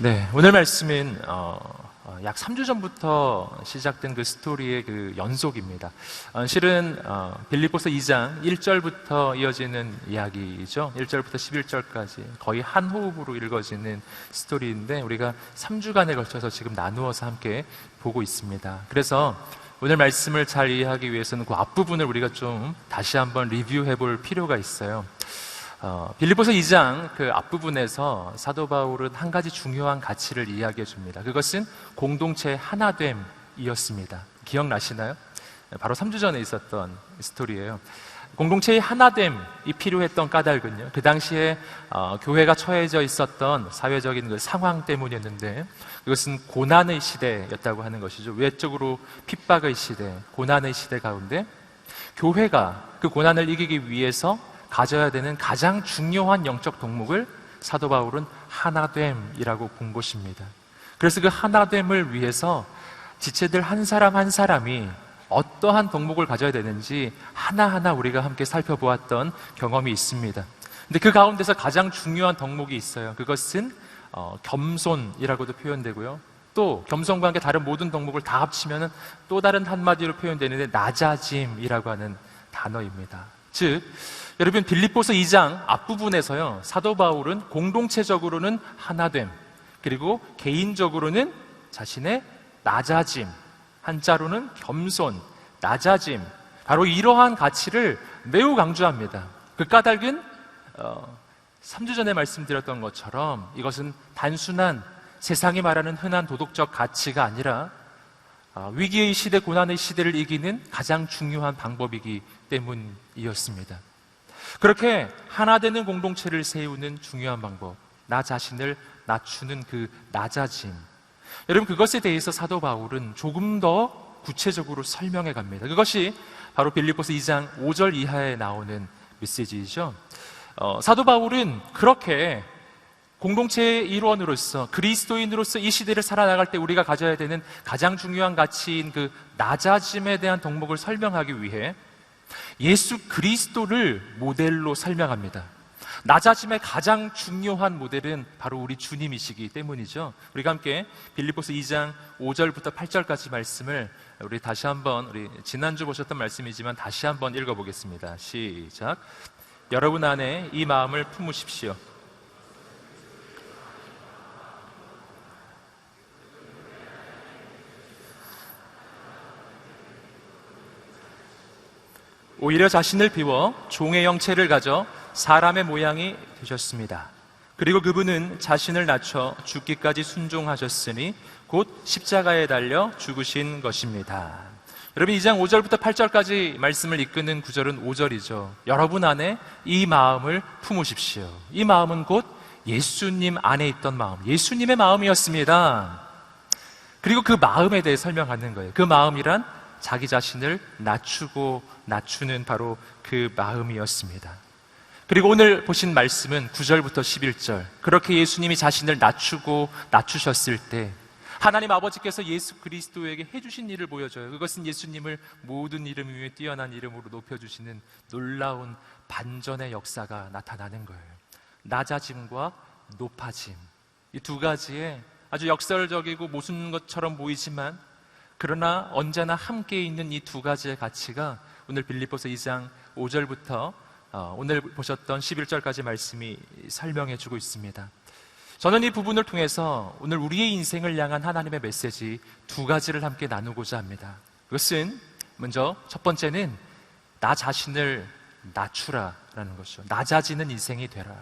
네, 오늘 말씀은 약 3주 전부터 시작된 그 스토리의 그 연속입니다. 실은 빌립보서 2장 1절부터 이어지는 이야기이죠. 1절부터 11절까지 거의 한 호흡으로 읽어지는 스토리인데 우리가 3주간에 걸쳐서 지금 나누어서 함께 보고 있습니다. 그래서 오늘 말씀을 잘 이해하기 위해서는 그 앞부분을 우리가 좀 다시 한번 리뷰해 볼 필요가 있어요. 빌립보서 2장 그 앞부분에서 사도 바울은 한 가지 중요한 가치를 이야기해 줍니다. 그것은 공동체의 하나됨이었습니다. 기억나시나요? 바로 3주 전에 있었던 스토리예요. 공동체의 하나됨이 필요했던 까닭은요, 그 당시에 교회가 처해져 있었던 사회적인 그 상황 때문이었는데, 그것은 고난의 시대였다고 하는 것이죠. 외적으로 핍박의 시대, 고난의 시대 가운데 교회가 그 고난을 이기기 위해서 가져야 되는 가장 중요한 영적 덕목을 사도 바울은 하나됨이라고 본 것입니다. 그래서 그 하나됨을 위해서 지체들 한 사람 한 사람이 어떠한 덕목을 가져야 되는지 하나하나 우리가 함께 살펴보았던 경험이 있습니다. 근데 그 가운데서 가장 중요한 덕목이 있어요. 그것은 겸손이라고도 표현되고요, 또 겸손과 함께 다른 모든 덕목을 다 합치면 또 다른 한마디로 표현되는데 낮아짐이라고 하는 단어입니다. 즉, 여러분, 빌립보서 2장 앞부분에서요, 사도 바울은 공동체적으로는 하나됨, 그리고 개인적으로는 자신의 낮아짐, 한자로는 겸손, 낮아짐, 바로 이러한 가치를 매우 강조합니다. 그 까닭은 3주 전에 말씀드렸던 것처럼 이것은 단순한 세상이 말하는 흔한 도덕적 가치가 아니라 위기의 시대, 고난의 시대를 이기는 가장 중요한 방법이기 때문이었습니다. 그렇게 하나 되는 공동체를 세우는 중요한 방법, 나 자신을 낮추는 그 낮아짐, 여러분, 그것에 대해서 사도 바울은 조금 더 구체적으로 설명해 갑니다. 그것이 바로 빌립보서 2장 5절 이하에 나오는 메시지이죠. 사도 바울은 그렇게 공동체의 일원으로서, 그리스도인으로서 이 시대를 살아나갈 때 우리가 가져야 되는 가장 중요한 가치인 그 낮아짐에 대한 덕목을 설명하기 위해 예수 그리스도를 모델로 설명합니다. 낮아짐의 가장 중요한 모델은 바로 우리 주님이시기 때문이죠. 우리가 함께 빌립보서 2장 5절부터 8절까지 말씀을 우리 다시 한번, 우리 지난주 보셨던 말씀이지만 다시 한번 읽어보겠습니다. 시작. 여러분 안에 이 마음을 품으십시오. 오히려 자신을 비워 종의 형체를 가져 사람의 모양이 되셨습니다. 그리고 그분은 자신을 낮춰 죽기까지 순종하셨으니 곧 십자가에 달려 죽으신 것입니다. 여러분, 2장 5절부터 8절까지 말씀을 이끄는 구절은 5절이죠. 여러분 안에 이 마음을 품으십시오. 이 마음은 곧 예수님 안에 있던 마음, 예수님의 마음이었습니다. 그리고 그 마음에 대해 설명하는 거예요. 그 마음이란 자기 자신을 낮추고 낮추는 바로 그 마음이었습니다. 그리고 오늘 보신 말씀은 9절부터 11절, 그렇게 예수님이 자신을 낮추고 낮추셨을 때 하나님 아버지께서 예수 그리스도에게 해주신 일을 보여줘요. 그것은 예수님을 모든 이름 위에 뛰어난 이름으로 높여주시는 놀라운 반전의 역사가 나타나는 거예요. 낮아짐과 높아짐, 이 두 가지의 아주 역설적이고 모순 것처럼 보이지만 그러나 언제나 함께 있는 이 두 가지의 가치가 오늘 빌립보서 2장 5절부터 오늘 보셨던 11절까지 말씀이 설명해 주고 있습니다. 저는 이 부분을 통해서 오늘 우리의 인생을 향한 하나님의 메시지 두 가지를 함께 나누고자 합니다. 그것은 먼저 첫 번째는 나 자신을 낮추라라는 것이죠. 낮아지는 인생이 되라.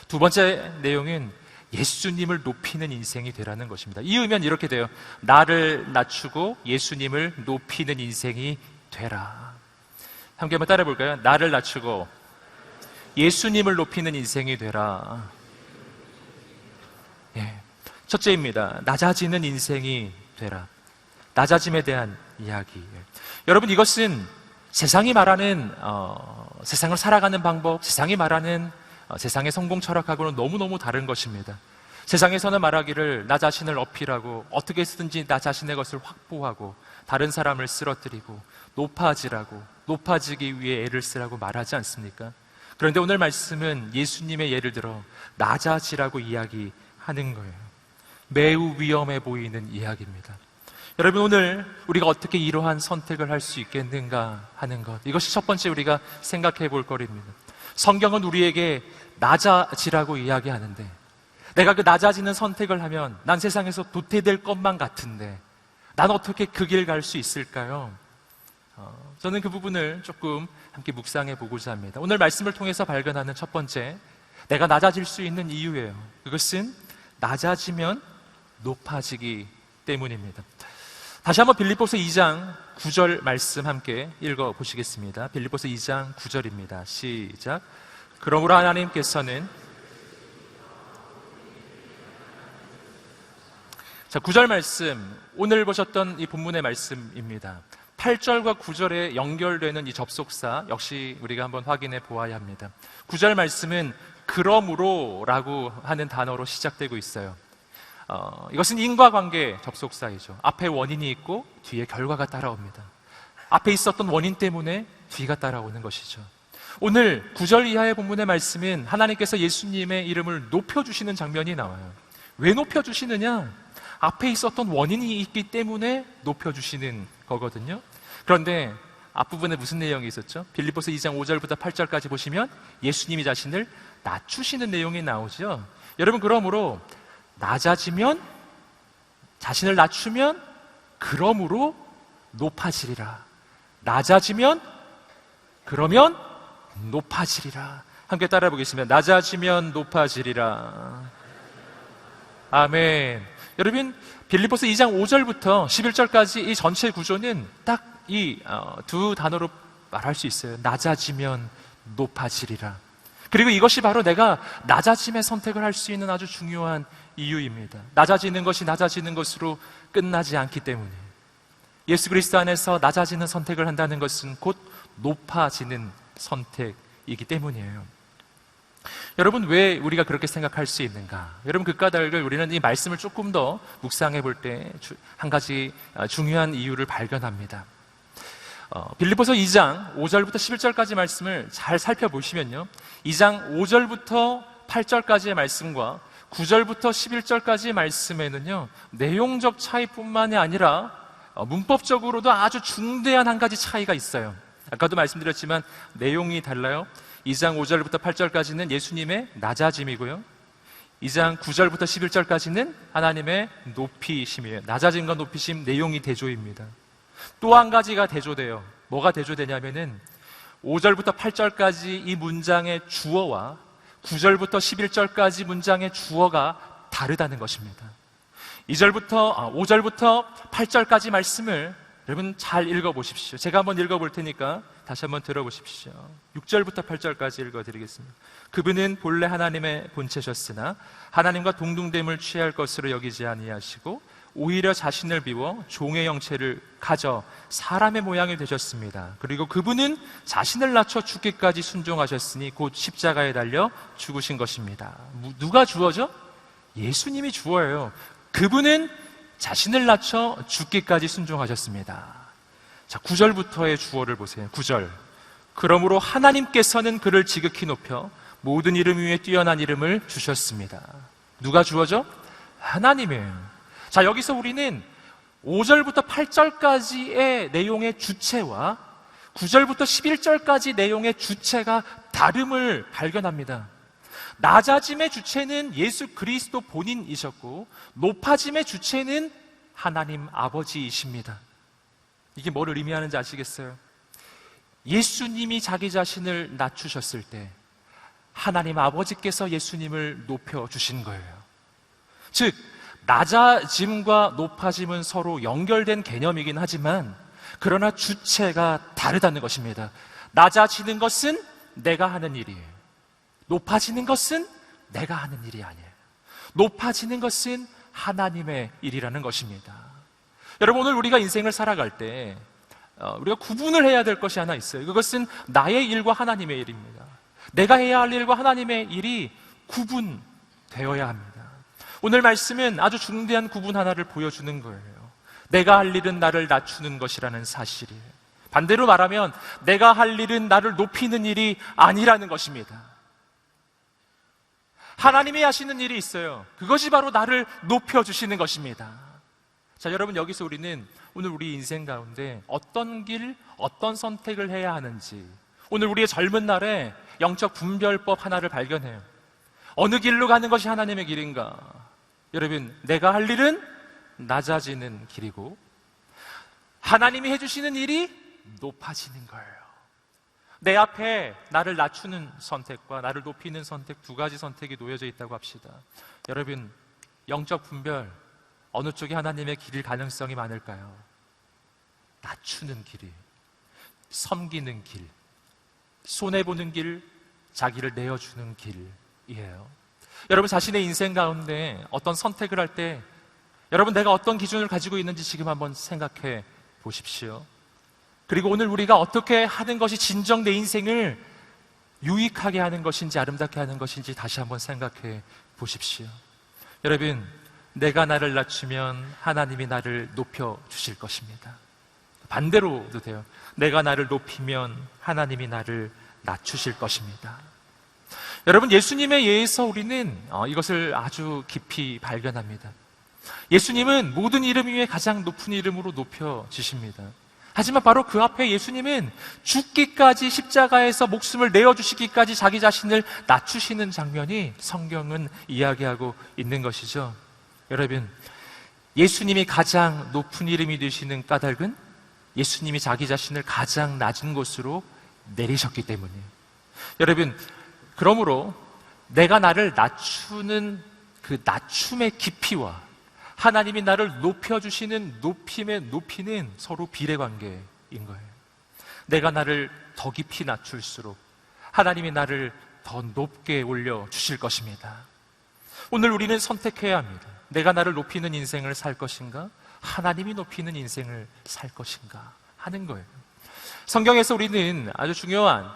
두 번째 내용은 예수님을 높이는 인생이 되라는 것입니다. 이으면 이렇게 돼요. 나를 낮추고 예수님을 높이는 인생이 되라. 함께 한번 따라해 볼까요? 나를 낮추고 예수님을 높이는 인생이 되라. 예. 첫째입니다. 낮아지는 인생이 되라. 낮아짐에 대한 이야기. 여러분, 이것은 세상이 말하는 세상을 살아가는 방법, 세상이 말하는 세상의 성공 철학하고는 너무너무 다른 것입니다. 세상에서는 말하기를 나 자신을 어필하고 어떻게 해서든지 나 자신의 것을 확보하고 다른 사람을 쓰러뜨리고 높아지라고, 높아지기 위해 애를 쓰라고 말하지 않습니까? 그런데 오늘 말씀은 예수님의 예를 들어 낮아지라고 이야기하는 거예요. 매우 위험해 보이는 이야기입니다. 여러분, 오늘 우리가 어떻게 이러한 선택을 할 수 있겠는가 하는 것, 이것이 첫 번째 우리가 생각해 볼 거리입니다. 성경은 우리에게 낮아지라고 이야기하는데, 내가 그 낮아지는 선택을 하면 난 세상에서 도태될 것만 같은데 난 어떻게 그 길 갈 수 있을까요? 저는 그 부분을 조금 함께 묵상해 보고자 합니다. 오늘 말씀을 통해서 발견하는 첫 번째, 내가 낮아질 수 있는 이유예요. 그것은 낮아지면 높아지기 때문입니다. 다시 한번 빌립보서 2장 9절 말씀 함께 읽어보시겠습니다. 빌립보서 2장 9절입니다. 시작. 그러므로 하나님께서는, 자, 9절 말씀, 오늘 보셨던 이 본문의 말씀입니다. 8절과 9절에 연결되는 이 접속사 역시 우리가 한번 확인해 보아야 합니다. 9절 말씀은 그러므로 라고 하는 단어로 시작되고 있어요. 이것은 인과관계 접속사이죠. 앞에 원인이 있고 뒤에 결과가 따라옵니다. 앞에 있었던 원인 때문에 뒤가 따라오는 것이죠. 오늘 9절 이하의 본문의 말씀은 하나님께서 예수님의 이름을 높여주시는 장면이 나와요. 왜 높여주시느냐? 앞에 있었던 원인이 있기 때문에 높여주시는 거거든요. 그런데 앞부분에 무슨 내용이 있었죠? 빌립보서 2장 5절부터 8절까지 보시면 예수님이 자신을 낮추시는 내용이 나오죠. 여러분, 그러므로 낮아지면, 자신을 낮추면 그러므로 높아지리라. 낮아지면 그러면 높아지리라. 함께 따라해 보겠습니다. 낮아지면 높아지리라. 아멘. 여러분, 빌립보서 2장 5절부터 11절까지 이 전체 구조는 딱 이 두 단어로 말할 수 있어요. 낮아지면 높아지리라. 그리고 이것이 바로 내가 낮아짐의 선택을 할 수 있는 아주 중요한 이유입니다. 낮아지는 것이 낮아지는 것으로 끝나지 않기 때문에, 예수 그리스도 안에서 낮아지는 선택을 한다는 것은 곧 높아지는 선택이기 때문이에요. 여러분, 왜 우리가 그렇게 생각할 수 있는가? 여러분, 그 까닭을 우리는 이 말씀을 조금 더 묵상해 볼 때 한 가지 중요한 이유를 발견합니다. 빌립보서 2장 5절부터 11절까지 말씀을 잘 살펴보시면요, 2장 5절부터 8절까지의 말씀과 9절부터 11절까지의 말씀에는요, 내용적 차이뿐만이 아니라 문법적으로도 아주 중대한 한 가지 차이가 있어요. 아까도 말씀드렸지만 내용이 달라요. 2장 5절부터 8절까지는 예수님의 낮아짐이고요, 2장 9절부터 11절까지는 하나님의 높이심이에요. 낮아짐과 높이심, 내용이 대조입니다. 또 한 가지가 대조돼요. 뭐가 대조되냐면은 5절부터 8절까지 이 문장의 주어와 9절부터 11절까지 문장의 주어가 다르다는 것입니다. 5절부터 8절까지 말씀을 여러분 잘 읽어보십시오. 제가 한번 읽어볼 테니까 다시 한번 들어보십시오. 6절부터 8절까지 읽어드리겠습니다. 그분은 본래 하나님의 본체셨으나 하나님과 동등됨을 취할 것으로 여기지 아니하시고 오히려 자신을 비워 종의 형체를 가져 사람의 모양이 되셨습니다. 그리고 그분은 자신을 낮춰 죽기까지 순종하셨으니 곧 십자가에 달려 죽으신 것입니다. 누가 주어죠? 예수님이 주어예요. 그분은 자신을 낮춰 죽기까지 순종하셨습니다. 자, 9절부터의 주어를 보세요. 9절. 그러므로 하나님께서는 그를 지극히 높여 모든 이름 위에 뛰어난 이름을 주셨습니다. 누가 주어죠? 하나님이에요. 자, 여기서 우리는 5절부터 8절까지의 내용의 주체와 9절부터 11절까지 내용의 주체가 다름을 발견합니다. 낮아짐의 주체는 예수 그리스도 본인이셨고 높아짐의 주체는 하나님 아버지이십니다. 이게 뭐를 의미하는지 아시겠어요? 예수님이 자기 자신을 낮추셨을 때 하나님 아버지께서 예수님을 높여주신 거예요. 즉, 낮아짐과 높아짐은 서로 연결된 개념이긴 하지만 그러나 주체가 다르다는 것입니다. 낮아지는 것은 내가 하는 일이에요. 높아지는 것은 내가 하는 일이 아니에요. 높아지는 것은 하나님의 일이라는 것입니다. 여러분, 오늘 우리가 인생을 살아갈 때 우리가 구분을 해야 될 것이 하나 있어요. 그것은 나의 일과 하나님의 일입니다. 내가 해야 할 일과 하나님의 일이 구분되어야 합니다. 오늘 말씀은 아주 중대한 구분 하나를 보여주는 거예요. 내가 할 일은 나를 낮추는 것이라는 사실이에요. 반대로 말하면 내가 할 일은 나를 높이는 일이 아니라는 것입니다. 하나님이 하시는 일이 있어요. 그것이 바로 나를 높여주시는 것입니다. 자, 여러분, 여기서 우리는 오늘 우리 인생 가운데 어떤 길, 어떤 선택을 해야 하는지, 오늘 우리의 젊은 날에 영적 분별법 하나를 발견해요. 어느 길로 가는 것이 하나님의 길인가? 여러분, 내가 할 일은 낮아지는 길이고 하나님이 해주시는 일이 높아지는 거예요. 내 앞에 나를 낮추는 선택과 나를 높이는 선택, 두 가지 선택이 놓여져 있다고 합시다. 여러분, 영적 분별, 어느 쪽이 하나님의 길일 가능성이 많을까요? 낮추는 길이, 섬기는 길, 손해보는 길, 자기를 내어주는 길이에요. 여러분, 자신의 인생 가운데 어떤 선택을 할 때 여러분, 내가 어떤 기준을 가지고 있는지 지금 한번 생각해 보십시오. 그리고 오늘 우리가 어떻게 하는 것이 진정 내 인생을 유익하게 하는 것인지 아름답게 하는 것인지 다시 한번 생각해 보십시오. 여러분, 내가 나를 낮추면 하나님이 나를 높여 주실 것입니다. 반대로도 돼요. 내가 나를 높이면 하나님이 나를 낮추실 것입니다. 여러분, 예수님에 의해서 우리는 이것을 아주 깊이 발견합니다. 예수님은 모든 이름 위에 가장 높은 이름으로 높여지십니다. 하지만 바로 그 앞에 예수님은 죽기까지 십자가에서 목숨을 내어주시기까지 자기 자신을 낮추시는 장면이 성경은 이야기하고 있는 것이죠. 여러분, 예수님이 가장 높은 이름이 되시는 까닭은 예수님이 자기 자신을 가장 낮은 곳으로 내리셨기 때문이에요. 여러분, 그러므로 내가 나를 낮추는 그 낮춤의 깊이와 하나님이 나를 높여주시는 높임의 높이는 서로 비례관계인 거예요. 내가 나를 더 깊이 낮출수록 하나님이 나를 더 높게 올려주실 것입니다. 오늘 우리는 선택해야 합니다. 내가 나를 높이는 인생을 살 것인가? 하나님이 높이는 인생을 살 것인가? 하는 거예요. 성경에서 우리는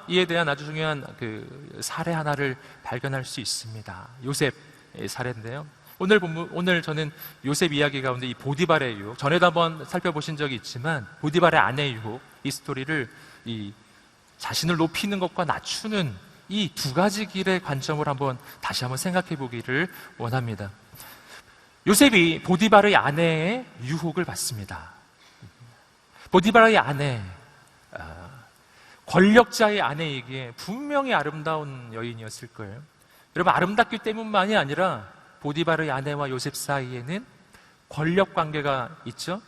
이에 대한 아주 중요한 그 사례 하나를 발견할 수 있습니다. 요셉의 사례인데요. 오늘 저는 요셉 이야기 가운데 이 보디발의 유혹, 전에도 한번 살펴보신 적이 있지만 보디발의 아내의 유혹, 이 스토리를 이 자신을 높이는 것과 낮추는 이 두 가지 길의 관점을 다시 한번 생각해 보기를 원합니다. 요셉이 보디발의 아내의 유혹을 받습니다. 보디발의 아내, 권력자의 아내이기에 분명히 아름다운 여인이었을 거예요. 여러분, 아름답기 때문만이 아니라 보디발의 아내와 요셉 사이에는 권력 관계가 있죠.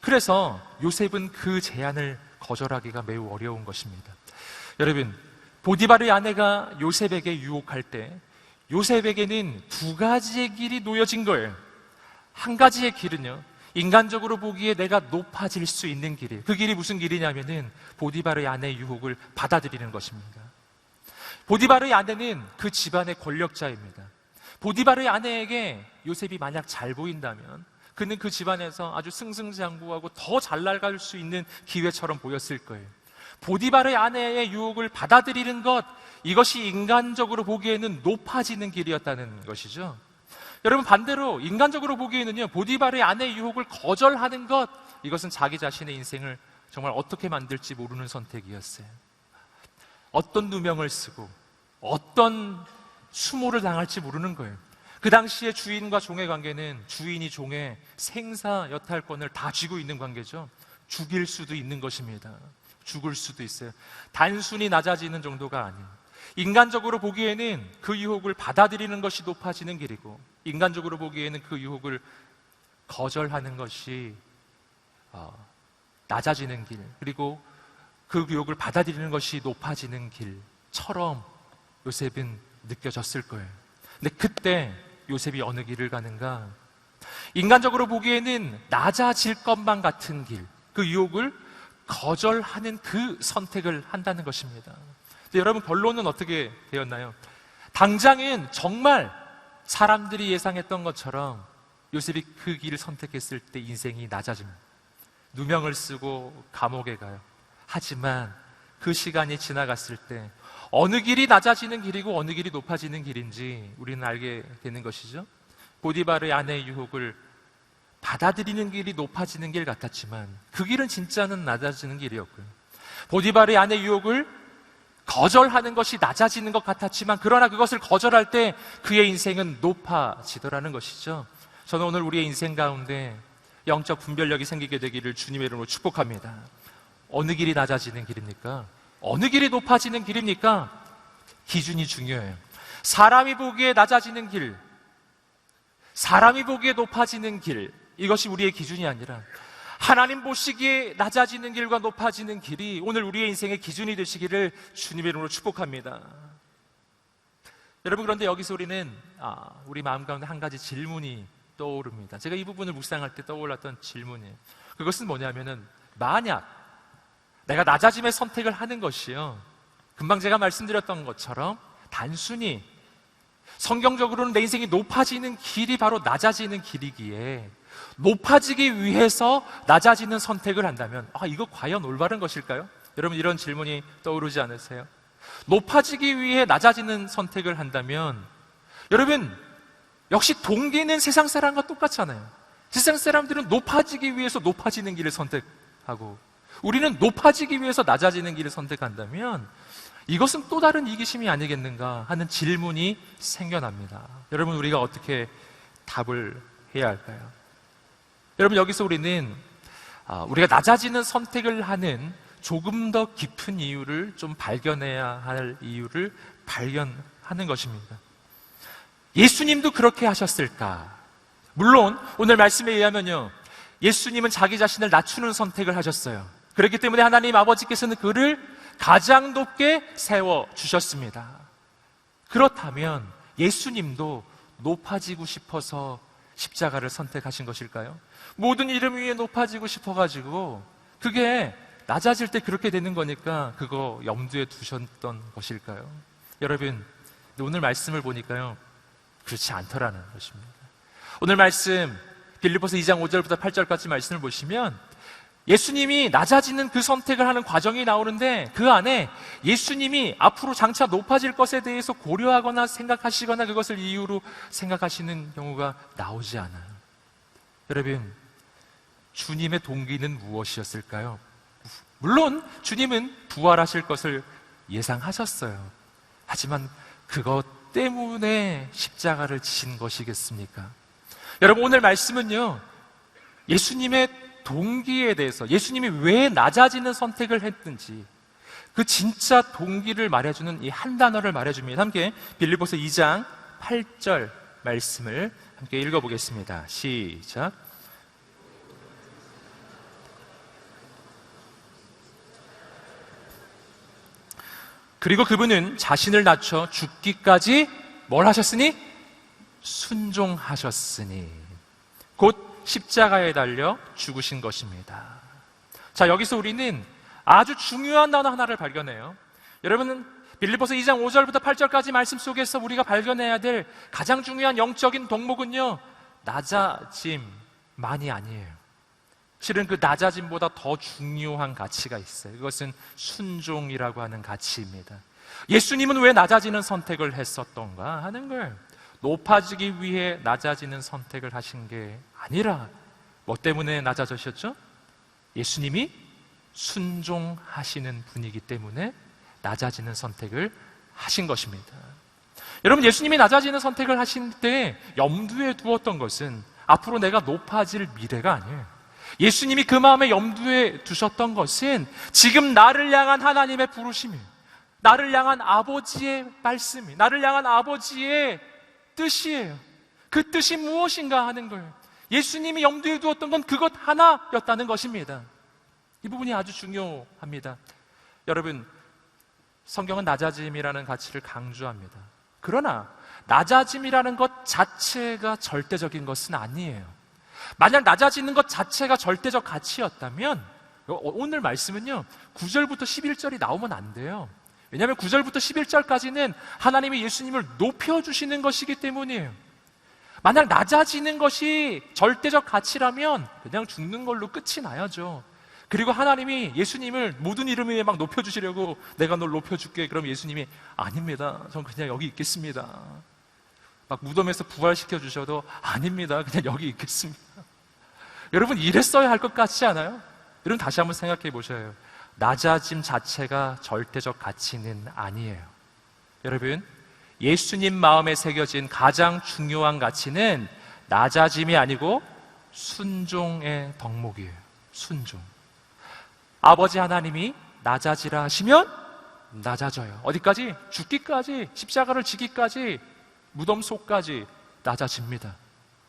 그래서 요셉은 그 제안을 거절하기가 매우 어려운 것입니다. 여러분, 보디발의 아내가 요셉에게 유혹할 때 요셉에게는 두 가지의 길이 놓여진 거예요. 한 가지의 길은요, 인간적으로 보기에 내가 높아질 수 있는 길이에요. 그 길이 무슨 길이냐면은 보디발의 아내의 유혹을 받아들이는 것입니다. 보디발의 아내는 그 집안의 권력자입니다. 보디발의 아내에게 요셉이 만약 잘 보인다면 그는 그 집안에서 아주 승승장구하고 더 잘 나갈 수 있는 기회처럼 보였을 거예요. 보디발의 아내의 유혹을 받아들이는 것, 이것이 인간적으로 보기에는 높아지는 길이었다는 것이죠. 여러분, 반대로 인간적으로 보기에는요, 보디발의 아내의 유혹을 거절하는 것, 이것은 자기 자신의 인생을 정말 어떻게 만들지 모르는 선택이었어요. 어떤 누명을 쓰고 어떤 수모를 당할지 모르는 거예요. 그 당시에 주인과 종의 관계는 주인이 종의 생사 여탈권을 다 쥐고 있는 관계죠. 죽일 수도 있는 것입니다. 죽을 수도 있어요. 단순히 낮아지는 정도가 아니에요. 인간적으로 보기에는 그 유혹을 받아들이는 것이 높아지는 길이고, 인간적으로 보기에는 그 유혹을 거절하는 것이 낮아지는 길, 그리고 그 유혹을 받아들이는 것이 높아지는 길처럼 요셉은 느껴졌을 거예요. 근데 그때 요셉이 어느 길을 가는가? 인간적으로 보기에는 낮아질 것만 같은 길, 그 유혹을 거절하는 그 선택을 한다는 것입니다. 근데 여러분, 결론은 어떻게 되었나요? 당장은 정말 사람들이 예상했던 것처럼 요셉이 그 길을 선택했을 때 인생이 낮아집니다. 누명을 쓰고 감옥에 가요. 하지만 그 시간이 지나갔을 때 어느 길이 낮아지는 길이고 어느 길이 높아지는 길인지 우리는 알게 되는 것이죠. 보디발의 아내의 유혹을 받아들이는 길이 높아지는 길 같았지만 그 길은 진짜는 낮아지는 길이었고요. 보디발의 아내의 유혹을 거절하는 것이 낮아지는 것 같았지만 그러나 그것을 거절할 때 그의 인생은 높아지더라는 것이죠. 저는 오늘 우리의 인생 가운데 영적 분별력이 생기게 되기를 주님의 이름으로 축복합니다. 어느 길이 낮아지는 길입니까? 어느 길이 높아지는 길입니까? 기준이 중요해요. 사람이 보기에 낮아지는 길, 사람이 보기에 높아지는 길, 이것이 우리의 기준이 아니라 하나님 보시기에 낮아지는 길과 높아지는 길이 오늘 우리의 인생의 기준이 되시기를 주님의 이름으로 축복합니다. 여러분, 그런데 여기서 우리는 우리 마음 가운데 한 가지 질문이 떠오릅니다. 제가 이 부분을 묵상할 때 떠올랐던 질문이에요. 그것은 뭐냐면은, 만약 내가 낮아짐의 선택을 하는 것이요, 금방 제가 말씀드렸던 것처럼 단순히 성경적으로는 내 인생이 높아지는 길이 바로 낮아지는 길이기에 높아지기 위해서 낮아지는 선택을 한다면 이거 과연 올바른 것일까요? 여러분, 이런 질문이 떠오르지 않으세요? 높아지기 위해 낮아지는 선택을 한다면 여러분, 역시 동기는 세상 사람과 똑같잖아요. 세상 사람들은 높아지기 위해서 높아지는 길을 선택하고 우리는 높아지기 위해서 낮아지는 길을 선택한다면 이것은 또 다른 이기심이 아니겠는가 하는 질문이 생겨납니다. 여러분, 우리가 어떻게 답을 해야 할까요? 여러분, 여기서 우리는 우리가 낮아지는 선택을 하는 조금 더 깊은 이유를 좀 발견해야 할 이유를 발견하는 것입니다. 예수님도 그렇게 하셨을까? 물론 오늘 말씀에 의하면요, 예수님은 자기 자신을 낮추는 선택을 하셨어요. 그렇기 때문에 하나님 아버지께서는 그를 가장 높게 세워주셨습니다. 그렇다면 예수님도 높아지고 싶어서 십자가를 선택하신 것일까요? 모든 이름 위에 높아지고 싶어가지고 그게 낮아질 때 그렇게 되는 거니까 그거 염두에 두셨던 것일까요? 여러분, 오늘 말씀을 보니까요, 그렇지 않더라는 것입니다. 오늘 말씀 빌립보서 2장 5절부터 8절까지 말씀을 보시면 예수님이 낮아지는 그 선택을 하는 과정이 나오는데 그 안에 예수님이 앞으로 장차 높아질 것에 대해서 고려하거나 생각하시거나 그것을 이유로 생각하시는 경우가 나오지 않아요. 여러분, 주님의 동기는 무엇이었을까요? 물론 주님은 부활하실 것을 예상하셨어요. 하지만 그것 때문에 십자가를 지신 것이겠습니까? 여러분, 오늘 말씀은요, 예수님의 동기에 대해서, 예수님이 왜 낮아지는 선택을 했는지 그 진짜 동기를 말해주는 이 한 단어를 말해줍니다. 함께 빌립보서 2장 8절 말씀을 함께 읽어보겠습니다. 시작. 그리고 그분은 자신을 낮춰 죽기까지 뭘 하셨으니? 순종하셨으니 곧 십자가에 달려 죽으신 것입니다. 자, 여기서 우리는 아주 중요한 단어 하나를 발견해요. 여러분은 빌립보서 2장 5절부터 8절까지 말씀 속에서 우리가 발견해야 될 가장 중요한 영적인 덕목은요, 낮아짐만이 아니에요. 실은 그 낮아짐보다 더 중요한 가치가 있어요. 그것은 순종이라고 하는 가치입니다. 예수님은 왜 낮아지는 선택을 했었던가 하는 걸, 높아지기 위해 낮아지는 선택을 하신 게 아니라 뭐 때문에 낮아지셨죠? 예수님이 순종하시는 분이기 때문에 낮아지는 선택을 하신 것입니다. 여러분, 예수님이 낮아지는 선택을 하신 때 염두에 두었던 것은 앞으로 내가 높아질 미래가 아니에요. 예수님이 그 마음에 염두에 두셨던 것은 지금 나를 향한 하나님의 부르심이에요. 나를 향한 아버지의 말씀이, 나를 향한 아버지의 뜻이에요. 그 뜻이 무엇인가 하는 거예요. 예수님이 염두에 두었던 건 그것 하나였다는 것입니다. 이 부분이 아주 중요합니다. 여러분, 성경은 낮아짐이라는 가치를 강조합니다. 그러나 낮아짐이라는 것 자체가 절대적인 것은 아니에요. 만약 낮아지는 것 자체가 절대적 가치였다면 오늘 말씀은요, 9절부터 11절이 나오면 안 돼요. 왜냐하면 9절부터 11절까지는 하나님이 예수님을 높여주시는 것이기 때문이에요. 만약 낮아지는 것이 절대적 가치라면 그냥 죽는 걸로 끝이 나야죠. 그리고 하나님이 예수님을 모든 이름 위에 막 높여주시려고 내가 널 높여줄게. 그럼 예수님이 아닙니다. 전 그냥 여기 있겠습니다. 막 무덤에서 부활시켜 주셔도 아닙니다. 그냥 여기 있겠습니다. 여러분, 이랬어야 할 것 같지 않아요? 여러분, 다시 한번 생각해 보셔요. 낮아짐 자체가 절대적 가치는 아니에요. 여러분, 예수님 마음에 새겨진 가장 중요한 가치는 낮아짐이 아니고 순종의 덕목이에요. 순종. 아버지 하나님이 낮아지라 하시면 낮아져요. 어디까지? 죽기까지, 십자가를 지기까지, 무덤 속까지 낮아집니다.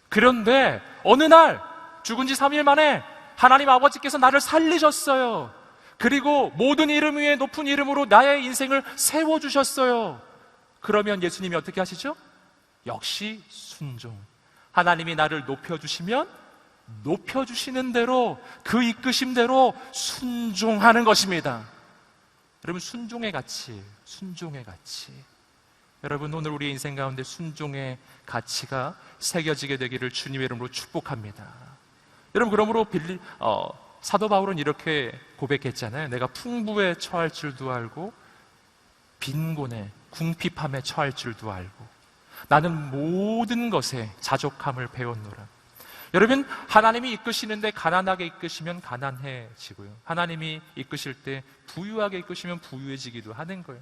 그런데 어느 날 죽은 지 3일 만에 하나님 아버지께서 나를 살리셨어요. 그리고 모든 이름 위에 높은 이름으로 나의 인생을 세워주셨어요. 그러면 예수님이 어떻게 하시죠? 역시 순종. 하나님이 나를 높여주시면 높여주시는 대로, 그 이끄심대로 순종하는 것입니다. 여러분, 순종의 가치, 순종의 가치. 여러분, 오늘 우리 인생 가운데 순종의 가치가 새겨지게 되기를 주님의 이름으로 축복합니다. 여러분, 그러므로 사도 바울은 이렇게 고백했잖아요. 내가 풍부에 처할 줄도 알고 빈곤에, 궁핍함에 처할 줄도 알고 나는 모든 것에 자족함을 배웠노라. 여러분, 하나님이 이끄시는데 가난하게 이끄시면 가난해지고요, 하나님이 이끄실 때 부유하게 이끄시면 부유해지기도 하는 거예요.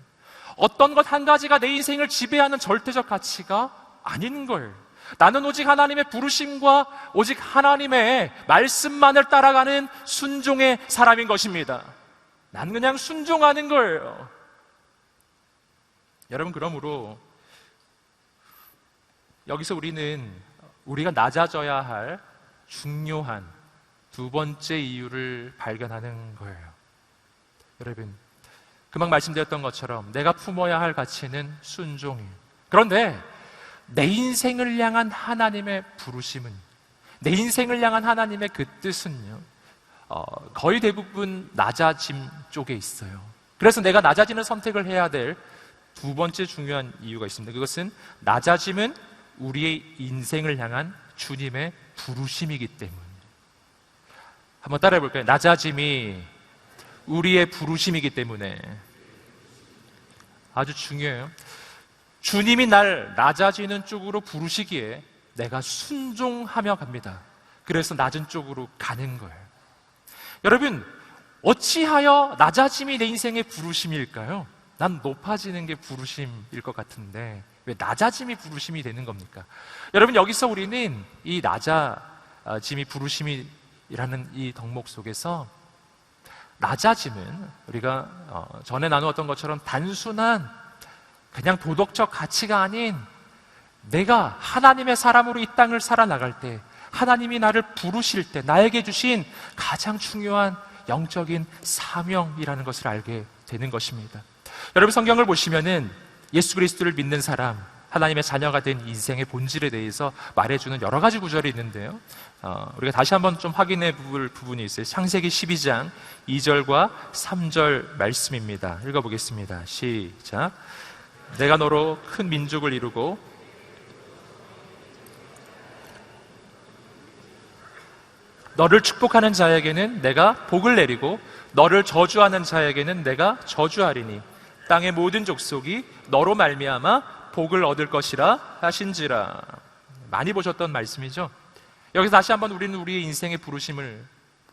어떤 것 한 가지가 내 인생을 지배하는 절대적 가치가 아닌 거예요. 나는 오직 하나님의 부르심과 오직 하나님의 말씀만을 따라가는 순종의 사람인 것입니다. 난 그냥 순종하는 거예요. 여러분, 그러므로 여기서 우리가 낮아져야 할 중요한 두 번째 이유를 발견하는 거예요. 여러분, 금방 말씀드렸던 것처럼 내가 품어야 할 가치는 순종이에요. 그런데 내 인생을 향한 하나님의 부르심은, 내 인생을 향한 하나님의 그 뜻은요, 거의 대부분 낮아짐 쪽에 있어요. 그래서 내가 낮아지는 선택을 해야 될 두 번째 중요한 이유가 있습니다. 그것은 낮아짐은 우리의 인생을 향한 주님의 부르심이기 때문에. 한번 따라해 볼까요? 낮아짐이 우리의 부르심이기 때문에. 아주 중요해요. 주님이 날 낮아지는 쪽으로 부르시기에 내가 순종하며 갑니다. 그래서 낮은 쪽으로 가는 거예요. 여러분, 어찌하여 낮아짐이 내 인생의 부르심일까요? 난 높아지는 게 부르심일 것 같은데 왜 낮아짐이 부르심이 되는 겁니까? 여러분, 여기서 우리는 이 낮아짐이 부르심이라는 이 덕목 속에서 낮아짐은 우리가 전에 나누었던 것처럼 단순한 그냥 도덕적 가치가 아닌, 내가 하나님의 사람으로 이 땅을 살아나갈 때, 하나님이 나를 부르실 때 나에게 주신 가장 중요한 영적인 사명이라는 것을 알게 되는 것입니다. 여러분, 성경을 보시면은 예수 그리스도를 믿는 사람, 하나님의 자녀가 된 인생의 본질에 대해서 말해주는 여러 가지 구절이 있는데요, 우리가 다시 한번 좀 확인해 볼 부분이 있어요. 창세기 12장 2절과 3절 말씀입니다. 읽어보겠습니다. 시작. 내가 너로 큰 민족을 이루고 너를 축복하는 자에게는 내가 복을 내리고 너를 저주하는 자에게는 내가 저주하리니 땅의 모든 족속이 너로 말미암아 복을 얻을 것이라 하신지라. 많이 보셨던 말씀이죠. 여기서 다시 한번 우리는 우리의 인생의 부르심을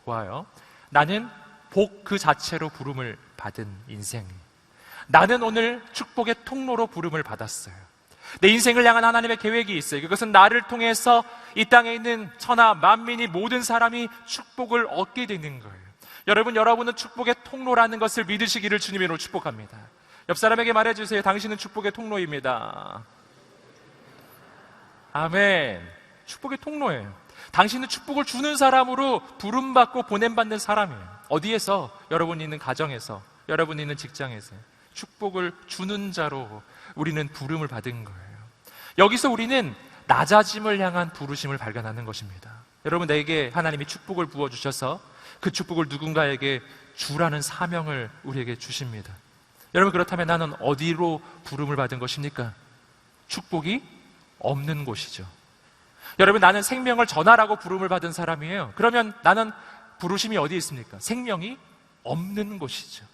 보아요. 나는 복 그 자체로 부름을 받은 인생. 나는 오늘 축복의 통로로 부름을 받았어요. 내 인생을 향한 하나님의 계획이 있어요. 그것은 나를 통해서 이 땅에 있는 천하 만민이, 모든 사람이 축복을 얻게 되는 거예요. 여러분은 축복의 통로라는 것을 믿으시기를 주님으로 축복합니다. 옆 사람에게 말해주세요. 당신은 축복의 통로입니다. 아멘. 축복의 통로예요. 당신은 축복을 주는 사람으로 부름받고 보냄받는 사람이에요. 어디에서? 여러분이 있는 가정에서, 여러분이 있는 직장에서 축복을 주는 자로 우리는 부름을 받은 거예요. 여기서 우리는 낮아짐을 향한 부르심을 발견하는 것입니다. 여러분, 내게 하나님이 축복을 부어주셔서 그 축복을 누군가에게 주라는 사명을 우리에게 주십니다. 여러분, 그렇다면 나는 어디로 부름을 받은 것입니까? 축복이 없는 곳이죠. 여러분, 나는 생명을 전하라고 부름을 받은 사람이에요. 그러면 나는 부르심이 어디에 있습니까? 생명이 없는 곳이죠.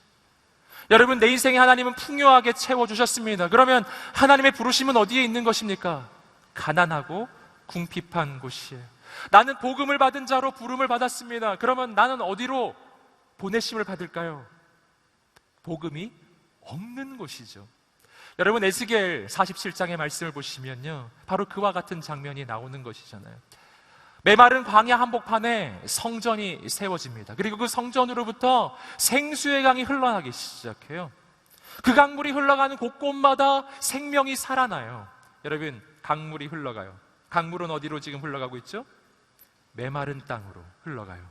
여러분, 내 인생에 하나님은 풍요하게 채워주셨습니다. 그러면 하나님의 부르심은 어디에 있는 것입니까? 가난하고 궁핍한 곳이에요. 나는 복음을 받은 자로 부름을 받았습니다. 그러면 나는 어디로 보내심을 받을까요? 복음이 없는 곳이죠. 여러분, 에스겔 47장의 말씀을 보시면요, 바로 그와 같은 장면이 나오는 것이잖아요. 메마른 광야 한복판에 성전이 세워집니다. 그리고 그 성전으로부터 생수의 강이 흘러나기 시작해요. 그 강물이 흘러가는 곳곳마다 생명이 살아나요. 여러분, 강물이 흘러가요. 강물은 어디로 지금 흘러가고 있죠? 메마른 땅으로 흘러가요.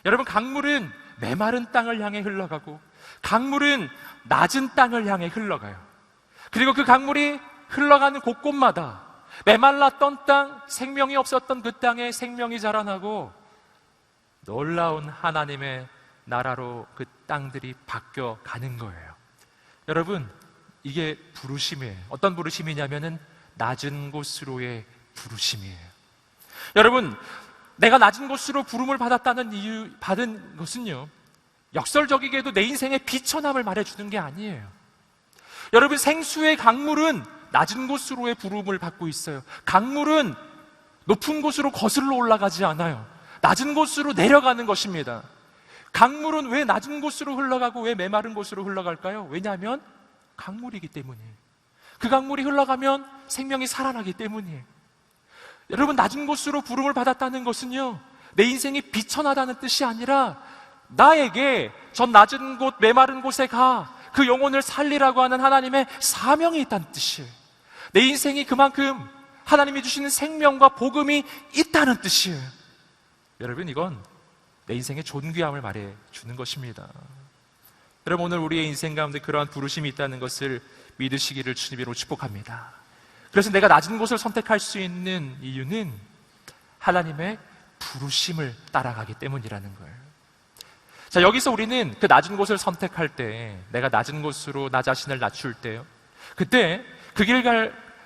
여러분, 강물은 메마른 땅을 향해 흘러가고, 강물은 낮은 땅을 향해 흘러가요. 그리고 그 강물이 흘러가는 곳곳마다 메말랐던 땅, 생명이 없었던 그 땅에 생명이 자라나고, 놀라운 하나님의 나라로 그 땅들이 바뀌어 가는 거예요. 여러분, 이게 부르심이에요. 어떤 부르심이냐면은 낮은 곳으로의 부르심이에요. 여러분, 내가 낮은 곳으로 부름을 받은 것은요, 역설적이게도 내 인생의 비천함을 말해주는 게 아니에요. 여러분, 생수의 강물은 낮은 곳으로의 부름을 받고 있어요. 강물은 높은 곳으로 거슬러 올라가지 않아요. 낮은 곳으로 내려가는 것입니다. 강물은 왜 낮은 곳으로 흘러가고 왜 메마른 곳으로 흘러갈까요? 왜냐하면 강물이기 때문이에요. 그 강물이 흘러가면 생명이 살아나기 때문이에요. 여러분, 낮은 곳으로 부름을 받았다는 것은요, 내 인생이 비천하다는 뜻이 아니라 나에게 전 낮은 곳, 메마른 곳에 가 그 영혼을 살리라고 하는 하나님의 사명이 있다는 뜻이에요. 내 인생이 그만큼 하나님이 주시는 생명과 복음이 있다는 뜻이에요. 여러분, 이건 내 인생의 존귀함을 말해주는 것입니다. 여러분, 오늘 우리의 인생 가운데 그러한 부르심이 있다는 것을 믿으시기를 주님으로 축복합니다. 그래서 내가 낮은 곳을 선택할 수 있는 이유는 하나님의 부르심을 따라가기 때문이라는 거예요. 자, 여기서 우리는 그 낮은 곳을 선택할 때, 내가 낮은 곳으로 나 자신을 낮출 때요, 그때 그 길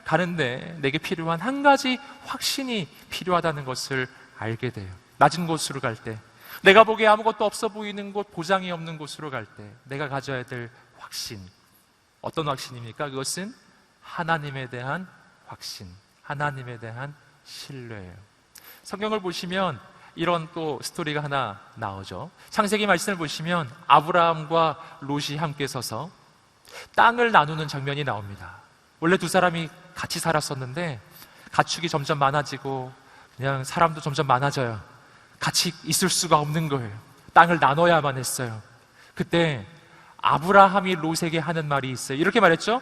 가는데 내게 필요한 한 가지 확신이 필요하다는 것을 알게 돼요. 낮은 곳으로 갈 때, 내가 보기에 아무것도 없어 보이는 곳, 보장이 없는 곳으로 갈 때 내가 가져야 될 확신, 어떤 확신입니까? 그것은 하나님에 대한 확신, 하나님에 대한 신뢰예요. 성경을 보시면 이런 또 스토리가 하나 나오죠. 창세기 말씀을 보시면 아브라함과 롯이 함께 서서 땅을 나누는 장면이 나옵니다. 원래 두 사람이 같이 살았었는데 가축이 점점 많아지고 그냥 사람도 점점 많아져요. 같이 있을 수가 없는 거예요. 땅을 나눠야만 했어요. 그때 아브라함이 롯에게 하는 말이 있어요. 이렇게 말했죠.